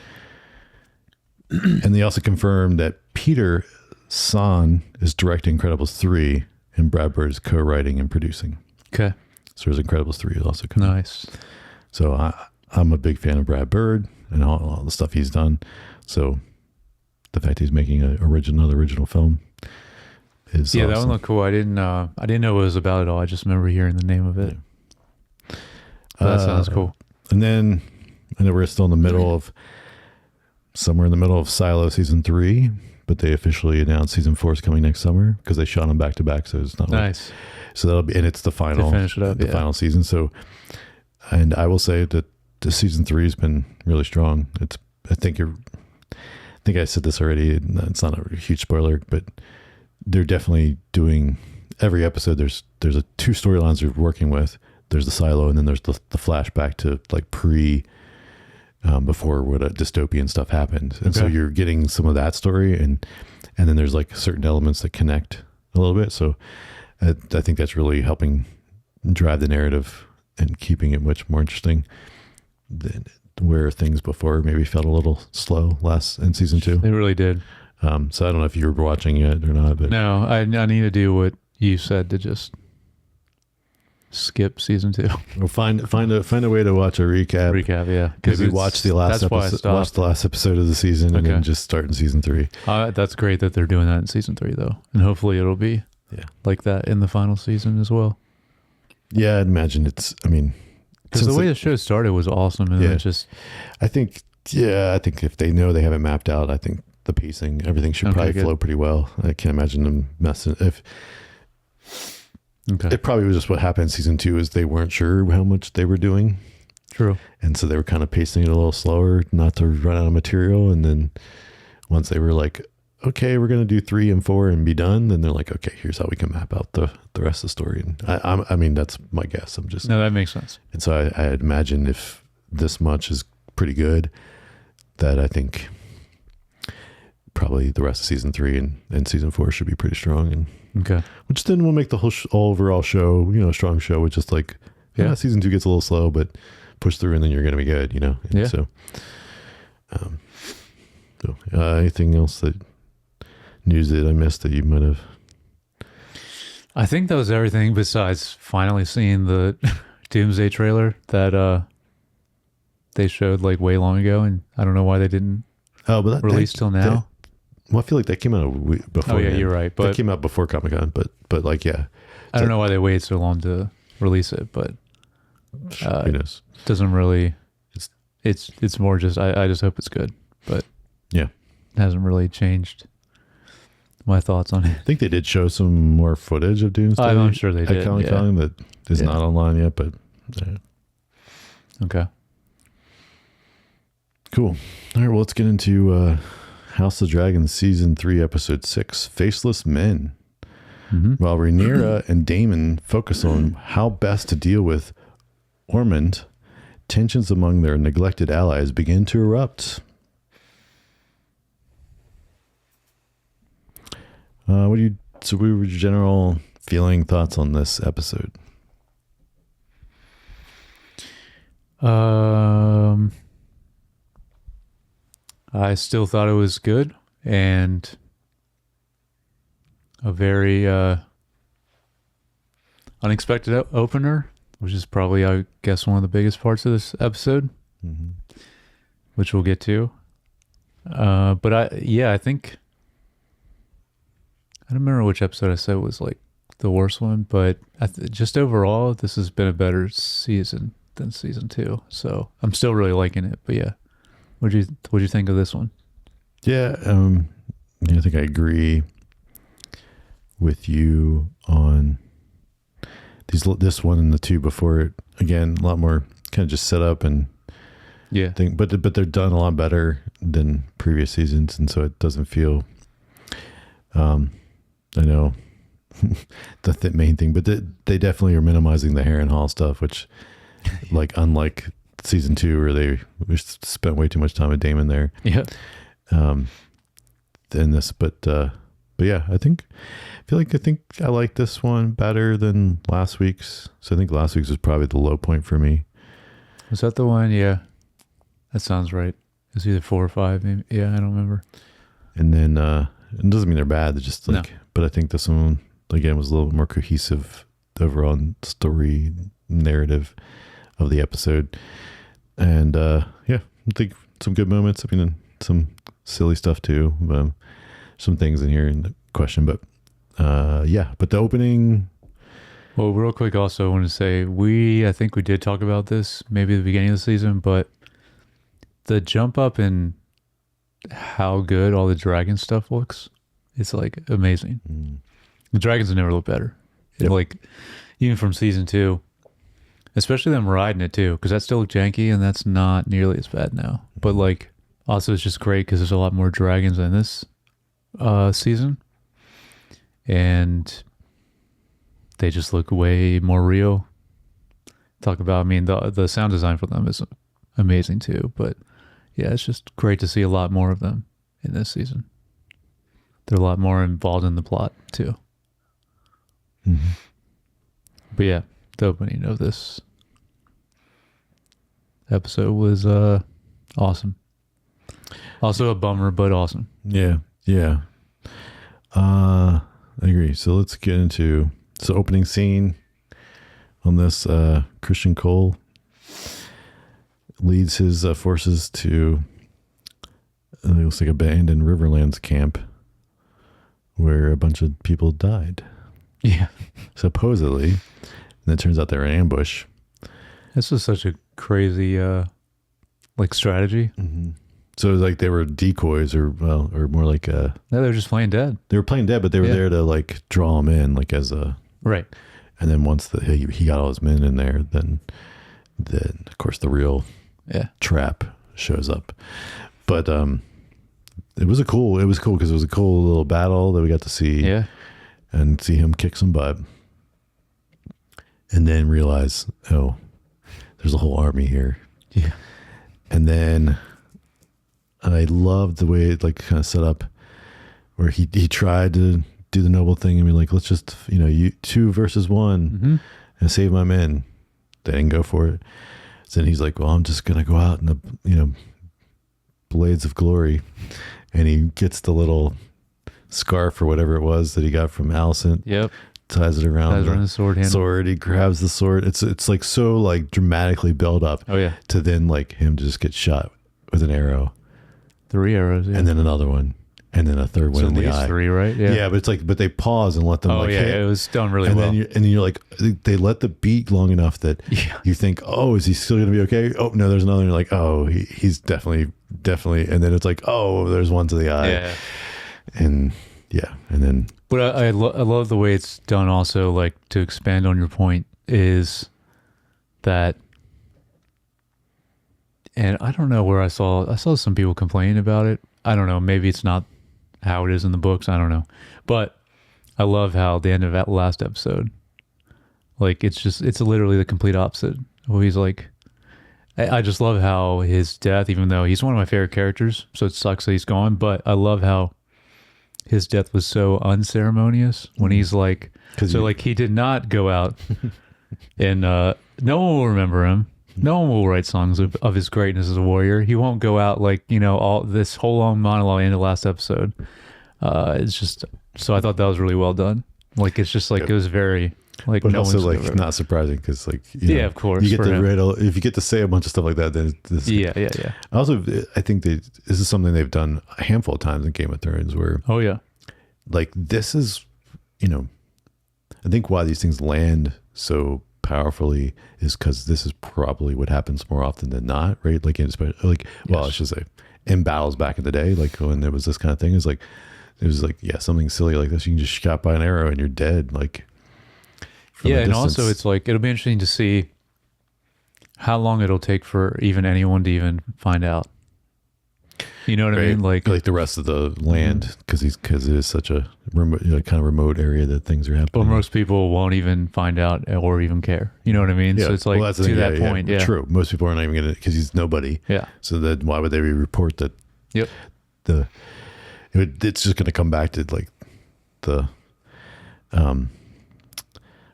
And they also confirmed that Peter San is directing Incredibles 3 and Brad Bird is co-writing and producing. Okay. So there's Incredibles 3 is also coming. Nice. So I'm a big fan of Brad Bird and all the stuff he's done. So the fact he's making another original film is that awesome. one looked cool. I didn't know what it was about at all. I just remember hearing the name of it. Yeah. That sounds cool. And then I know we're still in the middle of Silo season 3, but they officially announced season 4 is coming next summer because they shot them back to back. So it's not nice. So that'll be, and it's the final, to finish it up, final season. So, and I will say that the season 3 has been really strong. I think I said this already. It's not a huge spoiler, but they're definitely doing every episode. There's two storylines they're working with. There's the Silo, and then there's the flashback to like before what dystopian stuff happened. And so you're getting some of that story, and then there's like certain elements that connect a little bit. So I think that's really helping drive the narrative and keeping it much more interesting than where things before maybe felt a little slow in season 2. They really did. So I don't know if you were watching it or not, but no, I need to do what you said to just skip season 2. Or find a way to watch a recap. Yeah. Maybe watch the last episode. Watch the last episode of the season, and then just start in season 3. That's great that they're doing that in season 3, though, and hopefully it'll be like that in the final season as well. Yeah, I'd imagine it's. I mean, because the way the show started was awesome, and it's just. I think if they know they have it mapped out, I think the pacing, everything should probably flow pretty well. I can't imagine them messing if. Okay. It probably was just what happened in season 2 is they weren't sure how much they were doing. True. And so they were kind of pacing it a little slower, not to run out of material. And then once they were like, okay, we're going to do 3 and 4 and be done, then they're like, okay, here's how we can map out the rest of the story. And I mean, that's my guess. No, that makes sense. And so I'd imagine if this much is pretty good, that I think probably the rest of season 3 and season 4 should be pretty strong. And which then will make the whole overall show, a strong show with just like, season 2 gets a little slow, but push through and then you're going to be good, And so anything else news that I missed that you might have? I think that was everything besides finally seeing the Doomsday trailer that they showed like way long ago, and I don't know why they didn't release till now. Well, I feel like that came out before. Oh yeah, you're right. But that came out before Comic-Con, but like, yeah. I don't know why they waited so long to release it, but who knows? Doesn't really. It's more just I just hope it's good, but yeah, it hasn't really changed my thoughts on it. I think they did show some more footage of Doomsday. I'm sure they did. At Comic-Con that is not online yet, but okay. Cool. All right, well, let's get into House of Dragons Season 3, Episode 6, Faceless Men. Mm-hmm. While Rhaenyra and Daemon focus on how best to deal with Ormond, tensions among their neglected allies begin to erupt. What were your general feeling, thoughts on this episode? I still thought it was good and a very unexpected opener, which is probably, I guess, one of the biggest parts of this episode, which we'll get to. But I think I don't remember which episode I said was like the worst one, but just overall, this has been a better season than season 2. So I'm still really liking it. But yeah, what'd you think of this one? Yeah, I think I agree with you on this one and the 2 before it. Again, a lot more kind of just set up and thing, but they're done a lot better than previous seasons, and so it doesn't feel. I know the main thing, but they definitely are minimizing the Harrenhal stuff, which, like, unlike season 2 where they spent way too much time with Daemon there. Yeah. In this, but yeah, I think I like this one better than last week's. So I think last week's was probably the low point for me. Was that the one? Yeah, that sounds right. It's either 4 or 5, maybe. Yeah, I don't remember. And then it doesn't mean they're bad. They're just like, but I think this one again was a little bit more cohesive overall story narrative of the episode. And I think some good moments. I mean, some silly stuff too. Some things in here in the question, but but the opening. Well, real quick, also I want to say I think we did talk about this maybe at the beginning of the season, but the jump up in how good all the dragon stuff looks, it's like amazing. The dragons have never looked better. Yep. Like even from season 2, especially them riding it too, because that still looked janky and that's not nearly as bad now. But like also it's just great because there's a lot more dragons in this season, and they just look way more real. Talk about, I mean, the sound design for them is amazing too, but yeah, it's just great to see a lot more of them in this season. They're a lot more involved in the plot too. But yeah, the opening of this episode was awesome. Also a bummer, but awesome. Yeah. I agree. So let's get into opening scene on this. Christian Cole leads his forces to it looks like abandoned Riverlands camp where a bunch of people died. Yeah. Supposedly. And it turns out they're in ambush. This was such a crazy like strategy. So it was like they were decoys or more like no, they were just playing dead. They were playing dead, but they were there to like draw them in, like as a right. And then once he got all his men in there, then of course the real trap shows up. But it was cool because it was a cool little battle that we got to see. Yeah. And see him kick some butt. And then realize, oh, there's a whole army here. Yeah. And then I loved the way it like kind of set up where he tried to do the noble thing and be like, let's just, you 2 versus 1 and save my men. They didn't go for it. So then he's like, well, I'm just going to go out in the, blades of glory. And he gets the little scarf or whatever it was that he got from Alicent. Yep. ties it around the sword handle. He grabs the sword. It's like so like dramatically built up. Oh yeah. To then like him just get shot with an arrow. 3 arrows. Yeah. And then another one. And then a third one in the eye. 3, right? Yeah. Yeah, but it's like, but they pause and let them hit. It was done really and well. and then you're like, they let the beat long enough that you think, oh, is he still going to be okay? Oh no, there's another. And you're like, oh, he's definitely. And then it's like, oh, there's one to the eye. Yeah. And then. But I love the way it's done. Also, like to expand on your point is that, and I don't know where I saw some people complaining about it. I don't know. Maybe it's not how it is in the books. I don't know. But I love how the end of that last episode, like it's literally the complete opposite. Where he's like, I just love how his death, even though he's one of my favorite characters, so it sucks that he's gone, but I love how his death was so unceremonious when he's like, like he did not go out and no one will remember him. No one will write songs of his greatness as a warrior. He won't go out like, all this whole long monologue in the last episode. It's just, so I thought that was really well done. Like, it's just like, it was very like, but also like not surprising because like, of course. You get to riddle, if you get to say a bunch of stuff like that, then yeah. Also, I think this is something they've done a handful of times in Game of Thrones where, like this is, I think why these things land so powerfully is because this is probably what happens more often than not, right? Like I should say in battles back in the day, like when there was this kind of thing, it was like something silly like this, you can just shot by an arrow and you're dead, like and also it's like it'll be interesting to see how long it'll take for even anyone to even find out. You know what I mean? Like the rest of the land, because it is such a remote, kind of remote area that things are happening. But most people won't even find out or even care. You know what I mean? Yeah. So it's like that's to that point. Yeah, true. Most people are not even going to, because he's nobody. Yeah. So then why would they report that? Yep. It's just going to come back to like the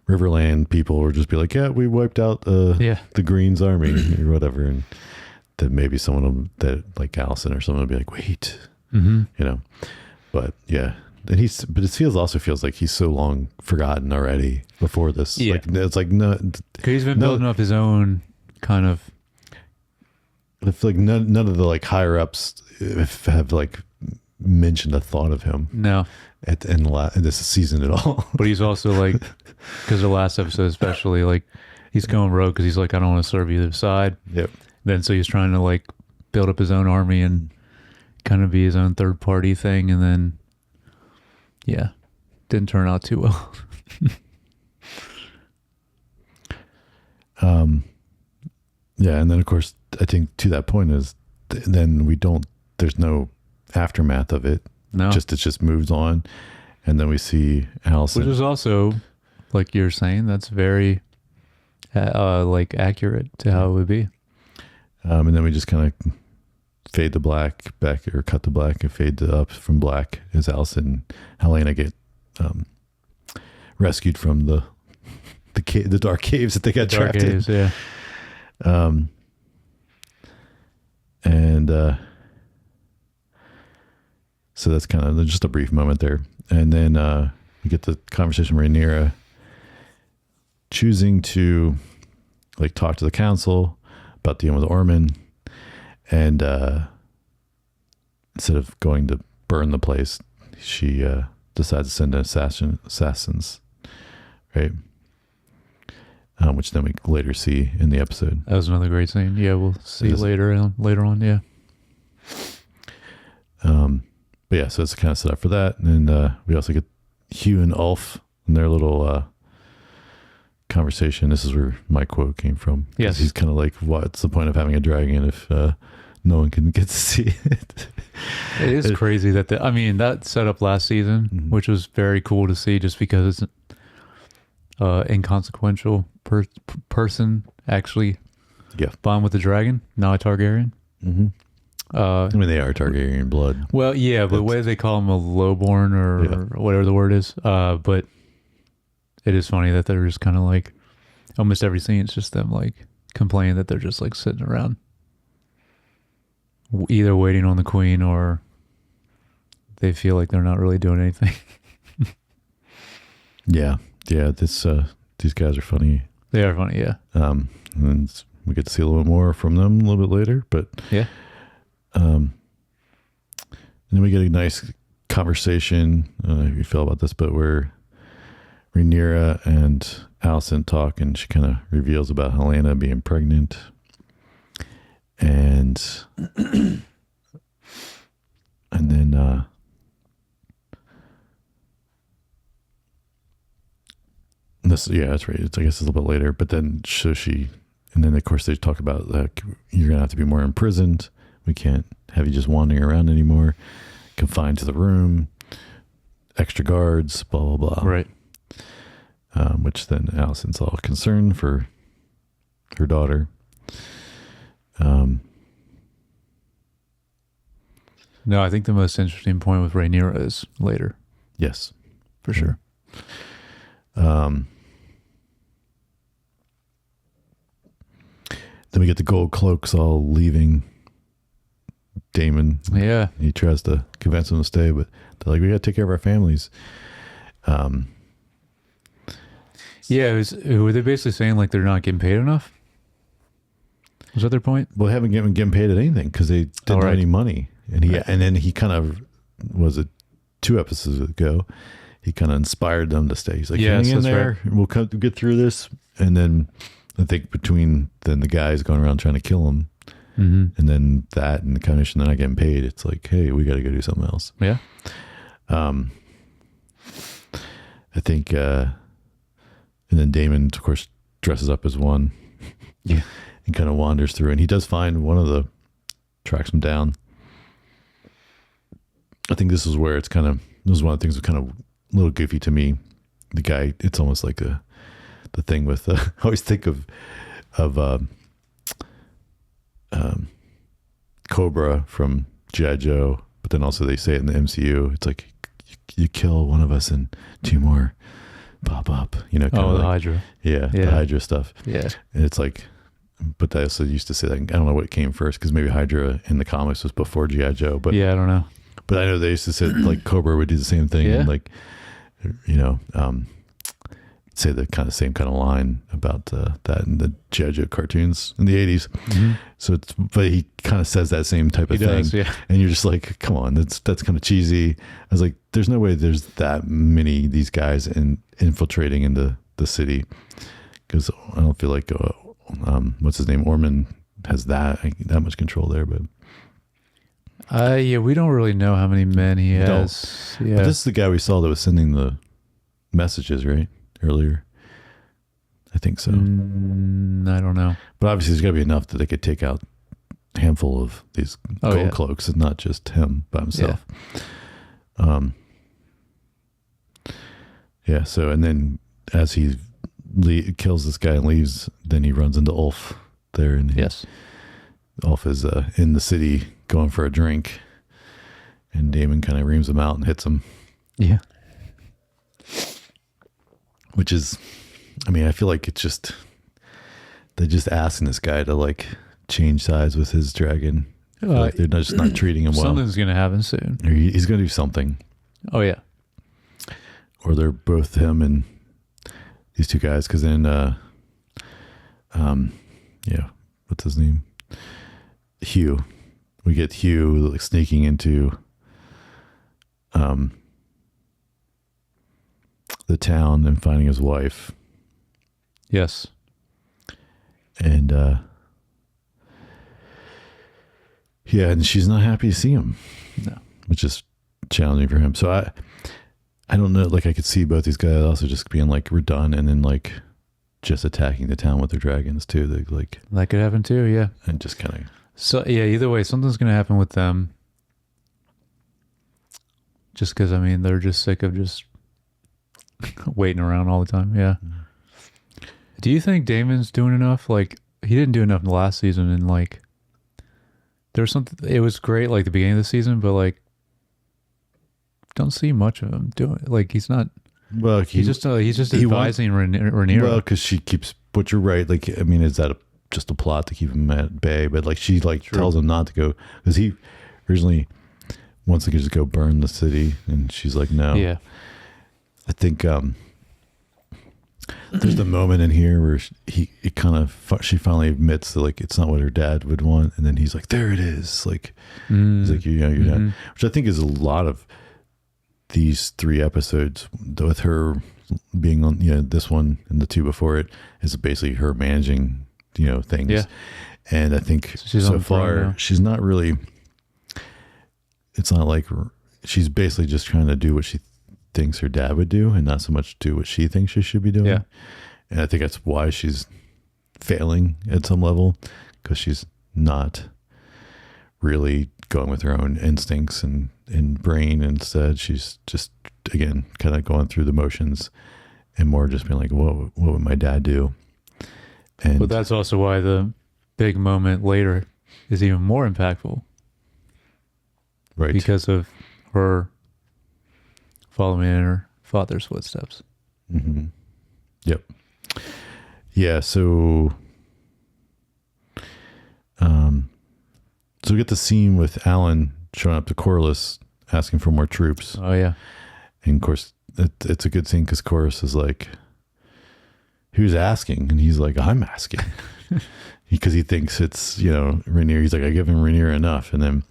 Riverland people will just be like, yeah, we wiped out the Green's army or whatever, and that maybe someone that like Allison or someone will be like, wait, but yeah. And but it also feels like he's so long forgotten already before this. Yeah. Like, it's like, no, he's been building up his own kind of. I feel like none of the like higher ups have like mentioned a thought of him. No. In this season at all. But he's also like, because the last episode especially, like he's going rogue because he's like, I don't want to serve either side. Yep. Then so he's trying to like build up his own army and kind of be his own third party thing, and then didn't turn out too well. And then of course I think to that point is then there's no aftermath of it. No, it just moves on, and then we see Allison, which is also like you're saying, that's very like accurate to how it would be. And then we just kind of fade to black back, or cut to black and fade to up from black as Allison and Helena get rescued from the dark caves that they got trapped in. Yeah. So that's kind of just a brief moment there. And then we get the conversation with Rhaenyra choosing to like talk to the council about dealing with Ormond, and instead of going to burn the place, she decides to send assassins, right? Which then we later see in the episode. That was another great scene. Yeah, we'll see later on. Yeah. But yeah, so it's kind of set up for that. And we also get Hugh and Ulf and their little conversation. This is where my quote came from. Yes. He's kind of like, what's the point of having a dragon if no one can get to see it? It is crazy that that set up last season, which was very cool to see, just because it's inconsequential person actually bond with the dragon, now a Targaryen. Mm-hmm. I mean, they are Targaryen blood. Well, yeah, but whether they call them a lowborn or whatever the word is, but it is funny that they're just kind of like, almost every scene, it's just them like complaining that they're just like sitting around, either waiting on the queen or they feel like they're not really doing anything. Yeah. Yeah, these guys are funny. They are funny, yeah. And we get to see a little more from them a little bit later, but Yeah. and then we get a nice conversation. I don't know how you feel about this, but where Rhaenyra and Allison talk, and she kind of reveals about Helena being pregnant, and and then this, yeah, that's right. I guess it's a little bit later, but then and then of course they talk about like you're gonna have to be more imprisoned. We can't have you just wandering around anymore, confined to the room, extra guards, blah blah blah. Right. Which then Allison's all concerned for her daughter. No, I think the most interesting point with Rhaenyra is later, Yes, for sure. Then we get the gold cloaks all leaving Damon. Yeah. He tries to convince them to stay, but they're like, we got to take care of our families. Yeah, were they basically saying like they're not getting paid enough? Was that their point? Well, they haven't getting paid at anything because they didn't have any money. And and then he kind of, was it 2 episodes ago, he kind of inspired them to stay. He's like, hang in there, we'll get through this. And then I think between then the guys going around trying to kill him, and then that and the commission, they're not getting paid. It's like, hey, we got to go do something else. Yeah. I think, and then Damon, of course, dresses up as one. Yeah. And kind of wanders through, and he does find one of the, tracks him down. I think this is where this is one of the things that kind of a little goofy to me. The guy, it's almost like the thing with, I always think of Cobra from G.I. Joe, but then also they say it in the MCU. It's like, you kill one of us and 2 more pop up, kind of the Hydra. Yeah, the Hydra stuff. Yeah. And it's like, but they also used to say that, I don't know what came first, because maybe Hydra in the comics was before G.I. Joe, but yeah, I don't know. But I know they used to say like Cobra would do the same thing, and like, say the same kind of line about that in the G.I. Joe cartoons in the 80s. So but he kind of says that same type of thing. Yeah. And you're just like, come on, that's kind of cheesy. I was like, there's no way there's that many these guys infiltrating into the city, because I don't feel like what's his name, Orman, has that much control there. But yeah, we don't really know how many men he has. Yeah. But this is the guy we saw that was sending the messages, right? Earlier. I think so. I don't know. But obviously there's got to be enough that they could take out a handful of these gold cloaks, and not just him by himself. Yeah. So, and then as he kills this guy and leaves, then he runs into Ulf there. And Ulf is in the city going for a drink, and Damon kind of reams him out and hits him. Yeah. Which is, I mean, I feel like it's just, they're just asking this guy to like change sides with his dragon. Like they're just not treating him well. Something's going to happen soon. Or he's going to do something. Oh, yeah. Or they're both him and these 2 guys. Because then, what's his name? Hugh. We get Hugh like sneaking into the town and finding his wife. Yes. And and she's not happy to see him. No. Which is challenging for him. So I don't know, like I could see both these guys also just being like, we're done, and then like just attacking the town with their dragons too. They like, that could happen too, yeah. And just kind of, so yeah, either way, something's going to happen with them. Just because, I mean, they're just sick of just waiting around all the time. Yeah. Do you think Damon's doing enough? Like, he didn't do enough in the last season, and like, there's something, it was great like the beginning of the season, but like, don't see much of him doing it. Like, he's not, well, he's just advising Rhaenyra. Well, because she keeps, but you're right. Like, I mean, is that just a plot to keep him at bay? But like, she like tells him not to go, because he originally wants to just go burn the city, and she's like, no. Yeah. I think There's the moment in here where she finally admits that like it's not what her dad would want, and then he's like, "There it is." Like he's like, "You know, your dad," which I think is a lot of these 3 episodes with her being on, you know, this one and the 2 before it is basically her managing, you know, things. Yeah. And I think She's so far she's not really. It's not like she's basically just trying to do what she thinks her dad would do, and not so much do what she thinks she should be doing. Yeah. And I think that's why she's failing at some level, because she's not really going with her own instincts and brain. Instead, she's just, again, kind of going through the motions and more just being like, what would my dad do? And But that's also why the big moment later is even more impactful. right. Because of her following in her father's footsteps. Mm-hmm. Yep. Yeah. So we get the scene with Alan showing up to Corliss asking for more troops. Oh yeah. And of course it's a good scene because Corliss is like, who's asking? And he's like, I'm asking. Because he thinks it's, you know, Rainier. He's like, I give him Rainier enough. And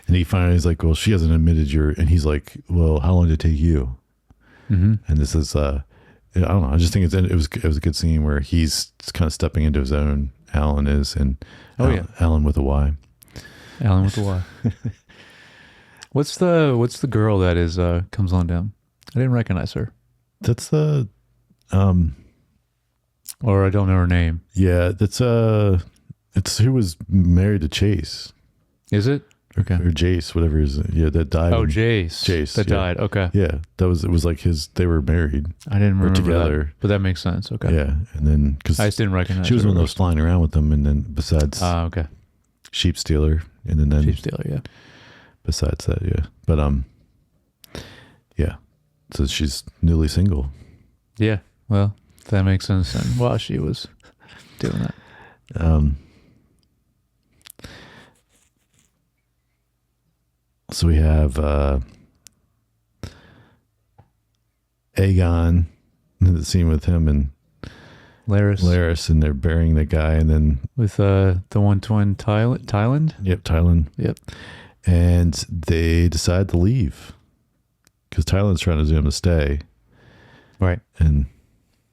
he finally is like, well, she hasn't admitted and he's like, well, how long did it take you? Mm-hmm. And this is, I don't know. I just think it was a good scene where he's kind of stepping into his own. Alan is, and Alan with a Y. Alan with a Y. What's the girl that is comes on down? I didn't recognize her. That's the, or I don't know her name. yeah, that's it's who was married to Chase. Is it? Okay. Or Jace, whatever is that died. Oh, Jace that died. Okay. Yeah, it was like they were married. I didn't remember together. that, but that makes sense. Okay. Yeah, and then because I just didn't recognize she was her. one of those flying around with them, and then besides okay. Sheep Stealer, and then Sheep Stealer, yeah. Besides that, yeah, but yeah, so she's newly single. Yeah, well, that makes sense. And while she was doing that, so we have Aegon, the scene with him and Laris, and they're burying the guy, and then with the one twin Thailand. Yep, Thailand. Yep. And they decide to leave because Thailand's trying to do him to stay. Right. And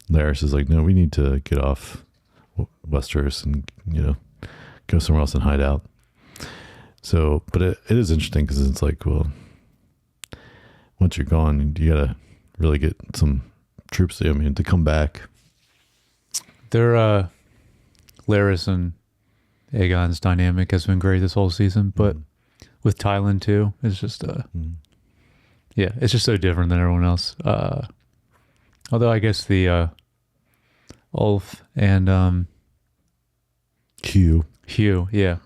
Laris is like, no, we need to get off Westeros and, you know, go somewhere else and hide out. So, but it is interesting because it's like, well, once you're gone, you got to really get some troops, I mean, to come back. Their Laris and Aegon's dynamic has been great this whole season, but with Thailand too, it's just yeah, it's just so different than everyone else. Although I guess the Ulf and Hugh, yeah,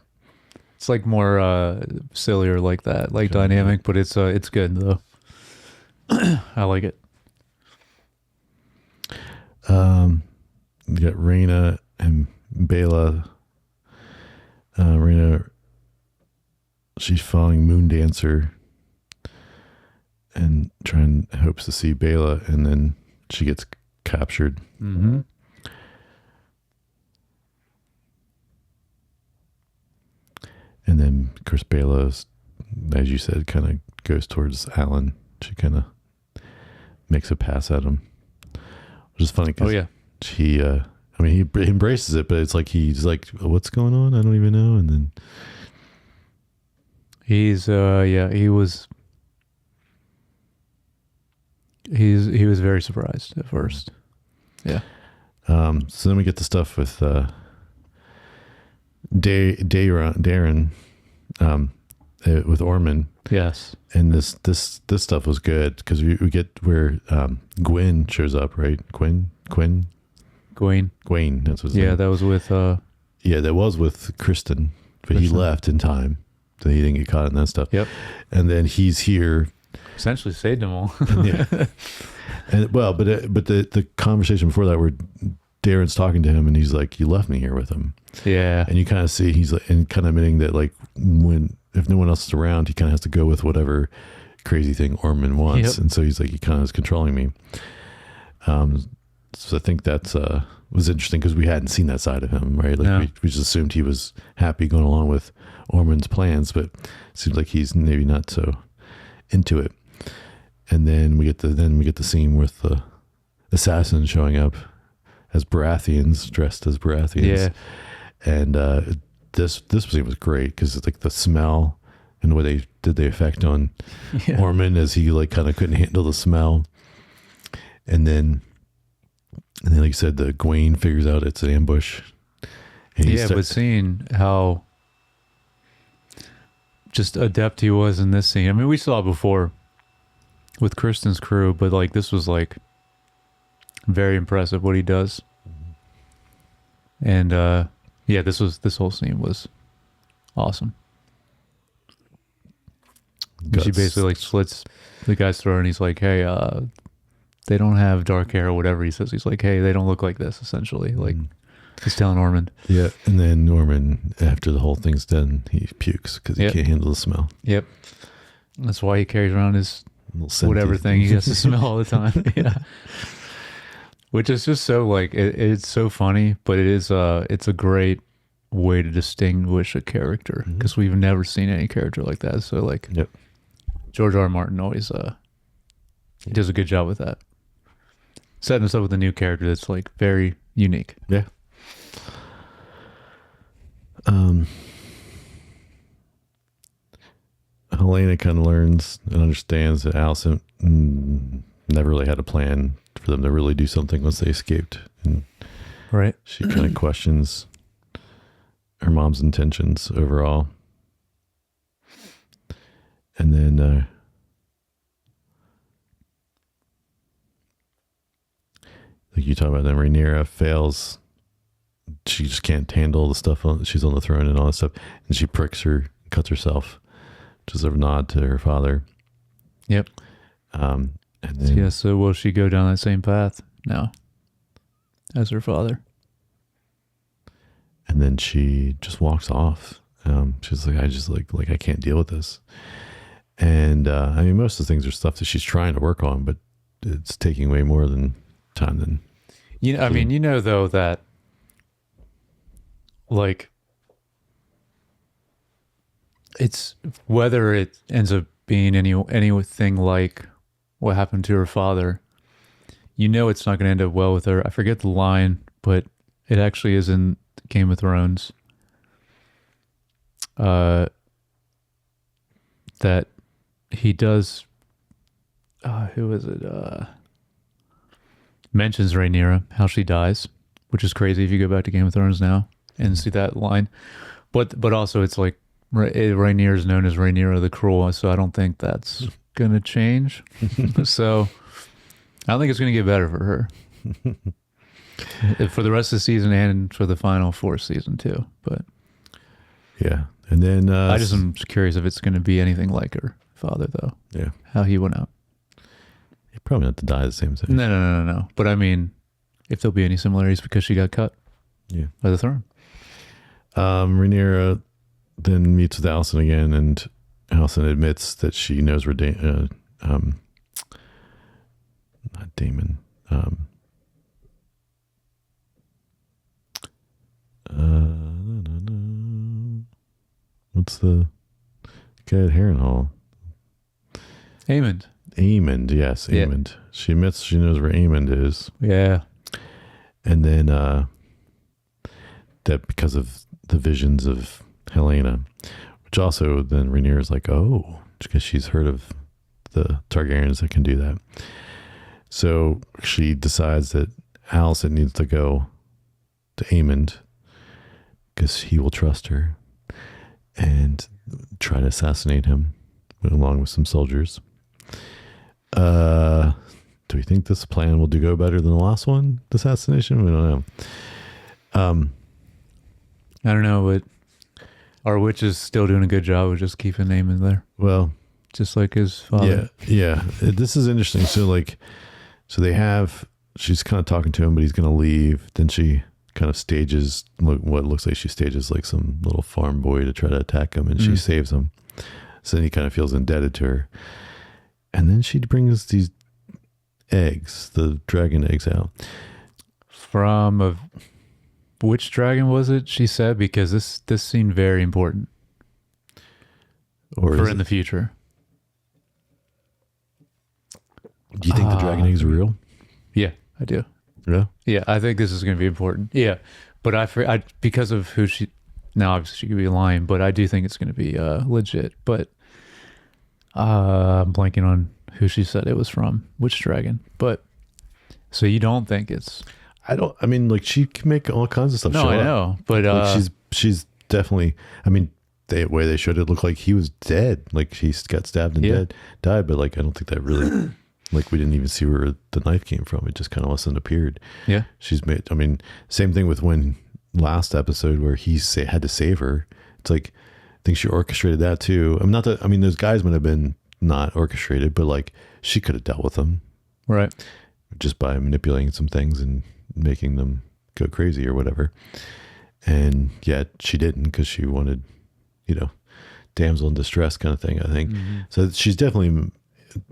it's like more sillier like that, like dynamic, but it's good though. I like it. You got Rhaena and Bela. Rhaena, she's following Moondancer and hopes to see Bela, and then she gets captured. Mm-hmm. And then, of course, Bela, as you said, kind of goes towards Alan. She kind of makes a pass at him, which is funny because he, I mean, he embraces it, but it's like he's like, "What's going on? I don't even know." And then he was very surprised at first. Yeah. So then we get the stuff with Darren with Ormond. Yes. And this stuff was good because we get where Gwen shows up, right? Gwen. That's what. Yeah, that was with. Yeah, that was with Kristen, but he left in time, so he didn't get caught in that stuff. Yep. And then he's here. Essentially saved them all. Yeah. And well, but the conversation before that where Darren's talking to him and he's like, "You left me here with him." Yeah. And you kind of see he's like, and kind of admitting that like if no one else is around, he kind of has to go with whatever crazy thing Ormond wants. Yep. And so he's like, he kind of is controlling me. So I think that's was interesting because we hadn't seen that side of him, right? Like No. we just assumed he was happy going along with Ormond's plans, but it seems like he's maybe not so into it. And then we get the scene with the assassins showing up as Baratheons, dressed as Baratheons. Yeah. And this scene was great because it's like the smell and the way they did the effect on Yeah. Ormond as he like kind of couldn't handle the smell. And then like you said, the Gawain figures out it's an ambush. And But seeing how just adept he was in this scene. I mean, we saw it before with Kristen's crew, but like this was like very impressive what he does. And this whole scene was awesome. She basically like slits the guy's throat and he's like, hey, they don't have dark hair or whatever he says. He's like, hey, they don't look like this, essentially. Like he's telling Ormond. Yeah, and then Ormond, after the whole thing's done, he pukes because he can't handle the smell. Yep. That's why he carries around his whatever scented thing he has to smell all the time. Yeah. Which is just so like it's so funny, but it's a great way to distinguish a character because we've never seen any character like that. So like, Yep. George R. R. Martin always he does a good job with that, setting us up with a new character that's like very unique. Yeah. Helena kind of learns and understands that Allison never really had a plan for them to really do something once they escaped. And Right. she kind of questions her mom's intentions overall. And then like you talk about, then Rhaenyra fails. She just can't handle the stuff she's on the throne and all that stuff, and she pricks her, cuts herself, just a nod to her father. Yep. And then, Yeah. So will she go down that same path now as her father? and then she just walks off. She's like, I can't deal with this. And I mean, most of the things are stuff that she's trying to work on, but it's taking way more than time than. I mean, though that like it's whether it ends up being anything like what happened to her father, it's not going to end up well with her. I forget the line, but it actually is in Game of Thrones. That he does. Who is it? Mentions Rhaenyra, how she dies, which is crazy if you go back to Game of Thrones now and see that line. But also it's like Rhaenyra is known as Rhaenyra the Cruel, so I don't think that's gonna change. So I don't think it's gonna get better for her for the rest of the season and for the final fourth season too. But Yeah, and then I just am curious if it's gonna be anything like her father, though. Yeah, How he went out. he probably not to die the same thing. No. But I mean, if there'll be any similarities because she got cut by the throne. Rhaenyra then meets with Alicent again, and Alicent admits that she knows where not Damon. What's the guy at Harrenhal? Aemond. Aemond, yes, Aemond. Yeah. She admits she knows where Aemond is. Yeah. And then that because of the visions of Helena, which also then Rhaenyra's like, oh, because she's heard of the Targaryens that can do that. So she decides that Alicent needs to go to Aemond because he will trust her and try to assassinate him along with some soldiers. Do we think this plan will go better than the last one? The assassination? We don't know. I don't know, but our witch is still doing a good job of just keeping Aemond there. Well, just like his father. Yeah. This is interesting. So she's kind of talking to him, but he's going to leave. Then she kind of stages what looks like she stages like some little farm boy to try to attack him, and she saves him. So then he kind of feels indebted to her. And then she brings these eggs, the dragon eggs out. from which dragon was it? She said, because this seemed very important Or for in the future. Do you think the dragon eggs are real? Yeah, I do. Yeah. Yeah, I think this is going to be important. Yeah, but I because of who she. Now, obviously, she could be lying, but I do think it's going to be legit. But I'm blanking on who she said it was from, which dragon. But so you don't think it's? I mean, like, she can make all kinds of stuff. No, I know, but like, she's definitely. I mean, the way they showed it looked like he was dead. Like, he got stabbed and died. But like, I don't think that really. Like, we didn't even see where the knife came from. It just kind of wasn't appeared. Yeah, she's made. I mean, same thing with when last episode where he had to save her. It's like, I think she orchestrated that too. I'm not that. I mean, those guys would have been not orchestrated, but like, she could have dealt with them, right? Just by manipulating some things and making them go crazy or whatever. And yet she didn't, because she wanted, damsel in distress kind of thing, I think. Mm-hmm. So she's definitely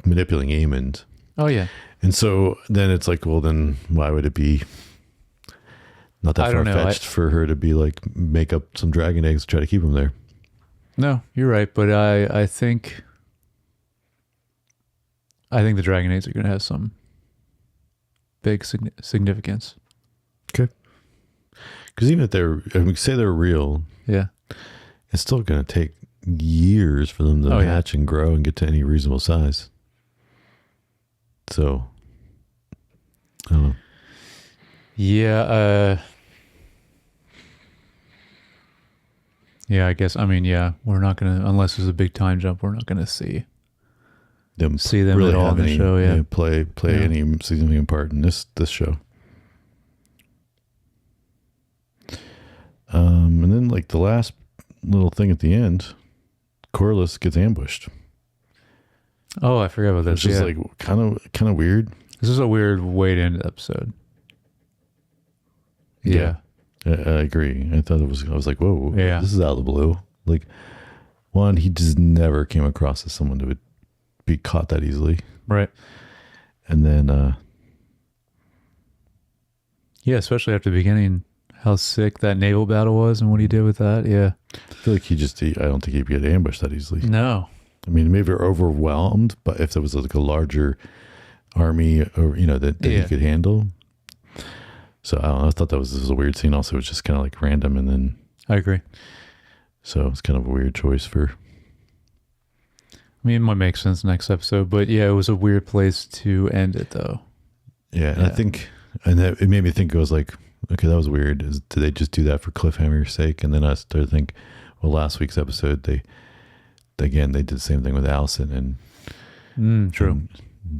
manipulating Aemond. Oh yeah. And so then it's like, well, then why would it be not that far-fetched for her to be like, make up some dragon eggs to try to keep them there? No, you're right. But I think the dragon eggs are going to have some big significance. Okay. Because even if we say they're real, yeah, it's still going to take years for them to hatch and grow and get to any reasonable size. So, I don't know. Yeah. Yeah, I guess. I mean, yeah, we're not going to, unless there's a big time jump, we're not going to see them really at all in the show. Yeah. Play any significant part in this show. And then like the last little thing at the end, Corlys gets ambushed. Oh, I forgot about this. Which is like kind of weird. This is a weird way to end the episode. Yeah. I agree. I was like, whoa, yeah, this is out of the blue. Like, one, he just never came across as someone who would be caught that easily. Right. And then, yeah, especially after the beginning, how sick that naval battle was and what he did with that. Yeah. I feel like I don't think he'd get ambushed that easily. No. I mean, maybe overwhelmed, but if there was like a larger army or, that he could handle. So I don't know. I thought this was a weird scene. Also, it was just kind of like random. And then I agree. So it's kind of a weird choice for. I mean, it might make sense next episode, but yeah, it was a weird place to end it though. Yeah. And I think, and that, it made me think, it was like, okay, that was weird. Did they just do that for cliffhanger's sake? And then I started to think, well, last week's episode, they did the same thing with Allison and true. And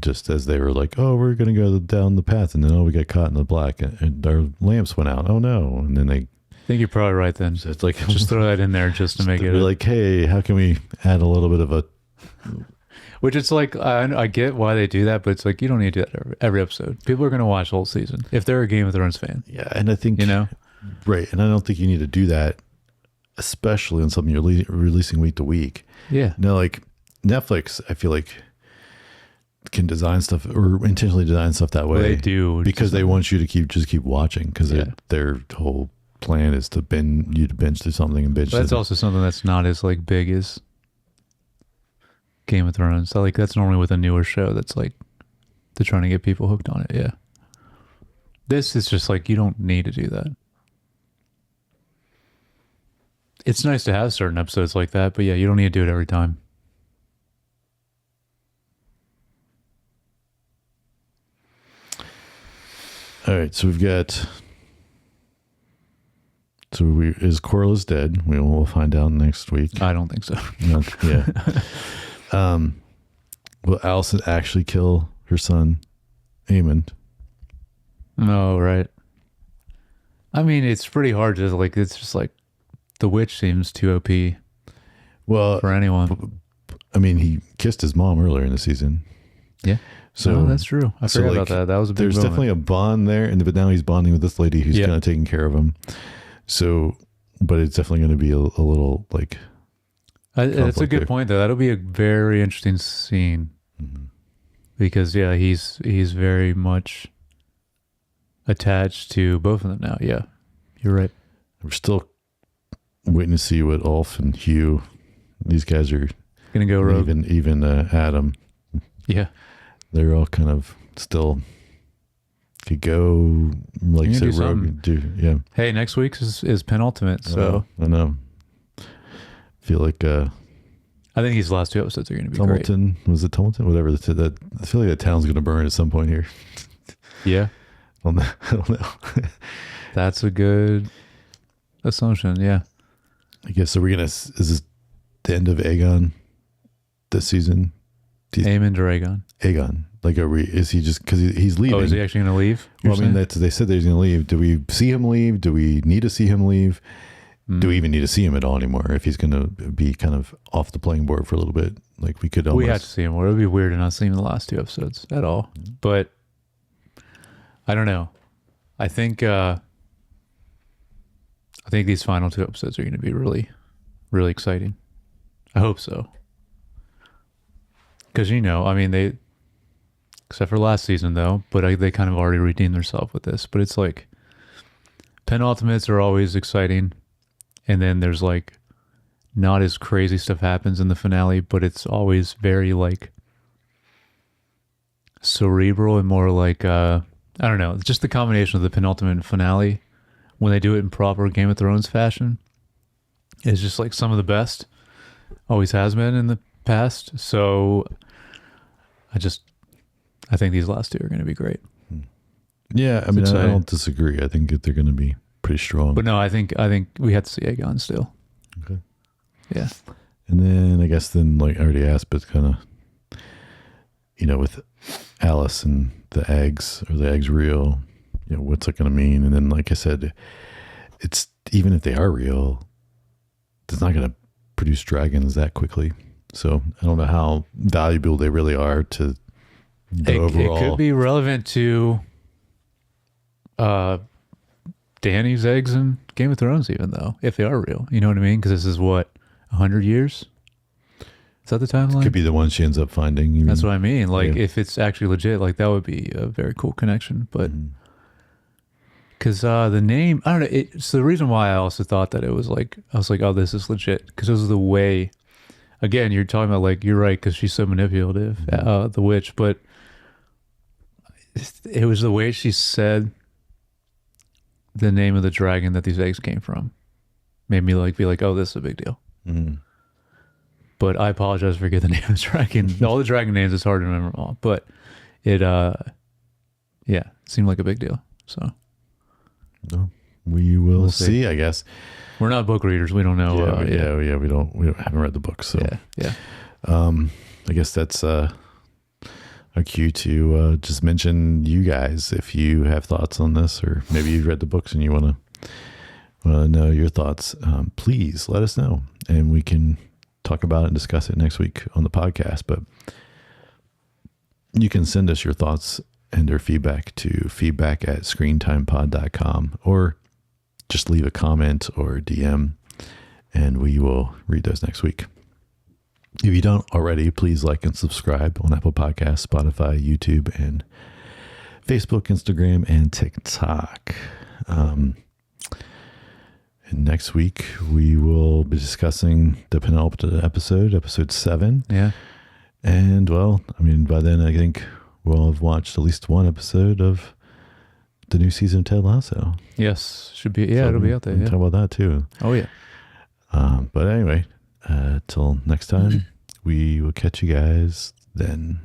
just as they were like, oh, we're going to go down the path, and then, we got caught in the black and our lamps went out. Oh no. And then I think you're probably right then. So it's like, just throw that in there just to make it like, hey, how can we add a little bit of a, which it's like, I get why they do that, but it's like, you don't need to do that every episode. People are going to watch the whole season if they're a Game of Thrones fan. Yeah. And I think, right. And I don't think you need to do that, especially on something you're releasing week to week. Yeah. No, like Netflix, I feel like can design stuff or intentionally design stuff that way. Well, they do, because they want you to keep watching, because their whole plan is to binge through something and binge. But that's also something that's not as like big as Game of Thrones. So like that's normally with a newer show that's like they're trying to get people hooked on it. Yeah. This is just like, you don't need to do that. It's nice to have certain episodes like that, but yeah, you don't need to do it every time. All right, so we've got. Is Corlys dead? We will find out next week. I don't think so. No, yeah. Will Allison actually kill her son, Aemond? No, right. I mean, it's pretty hard to like. It's just like the witch seems too OP. Well, for anyone. I mean, he kissed his mom earlier in the season. Yeah. So that's true. I forgot about that. That was a big There's moment. definitely a bond there, but now he's bonding with this lady who's kind of taking care of him. So, but it's definitely going to be a little like. That's a good point, though. That'll be a very interesting scene, because he's very much. attached to both of them now. Yeah, you're right. We're still waiting to see what Ulf and Hugh, these guys are Gonna go rogue. Even Adam. Yeah. They're all kind of still could go, like you said, rogue. Yeah. Hey, next week is penultimate, so I know. Feel like I think these last 2 episodes are going to be Tumulton. great. Was it Tumulton? Whatever. That I feel like that town's going to burn at some point here. Yeah. I don't know. That's a good assumption. Yeah. I guess, is this the end of Aegon this season? Aemon or Aegon? Aegon. Like, is he just, because he's leaving? Oh, is he actually going to leave? Well, I mean, they said that he's going to leave. Do we see him leave? Do we need to see him leave? Do we even need to see him at all anymore? If he's going to be kind of off the playing board for a little bit, like we could almost... We have to see him. It would be weird to not see him in the last 2 episodes at all. But I don't know. I think these final 2 episodes are going to be really, really exciting. I hope so. Because, I mean, they, except for last season though, but they kind of already redeemed themselves with this. But it's like, penultimates are always exciting. And then there's like, not as crazy stuff happens in the finale, but it's always very like cerebral and more like, I don't know, just the combination of the penultimate and finale, when they do it in proper Game of Thrones fashion, is just like some of the best. Always has been in the past. So I think these last 2 are going to be great. Yeah, I mean, I don't disagree. I think that they're going to be pretty strong. But no, I think we have to see Aegon still. Okay. Yeah. And then I guess like I already asked, but kind of, with Alice and the eggs, are the eggs real? What's it going to mean? And then, like I said, it's, even if they are real, it's not going to produce dragons that quickly. So I don't know how valuable they really are to the overall. It could be relevant to Dany's eggs in Game of Thrones, even though, if they are real. You know what I mean? Because this is what, 100 years? Is that the timeline? Could be the one she ends up finding. That's what I mean. Like, if it's actually legit, like that would be a very cool connection. But because the name, I don't know. It's the reason why I also thought that it was like, I was like, oh, this is legit. Because it was the way, again, you're talking about like, you're right, because she's so manipulative, the witch. But it was the way she said the name of the dragon that these eggs came from. Made me like be like, oh, this is a big deal. But I apologize for getting the name of the dragon. All the dragon names, it's hard to remember them all. But it, seemed like a big deal. So we will see, I guess. We're not book readers. We don't know. We haven't read the book. So I guess that's a cue to just mention you guys if you have thoughts on this, or maybe you've read the books and you want to know your thoughts. Please let us know, and we can talk about it and discuss it next week on the podcast. But you can send us your thoughts and their feedback to feedback@screentimepod.com, or just leave a comment or DM, and we will read those next week. If you don't already, please like and subscribe on Apple Podcasts, Spotify, YouTube, and Facebook, Instagram, and TikTok. And next week, we will be discussing the penultimate episode 7. Yeah. And, well, I mean, by then, I think we'll have watched at least one episode of the new season of Ted Lasso. Yes. Should be. Yeah, so it'll be out there. We'll talk about that, too. Oh, yeah. But anyway, till next time, we will catch you guys then.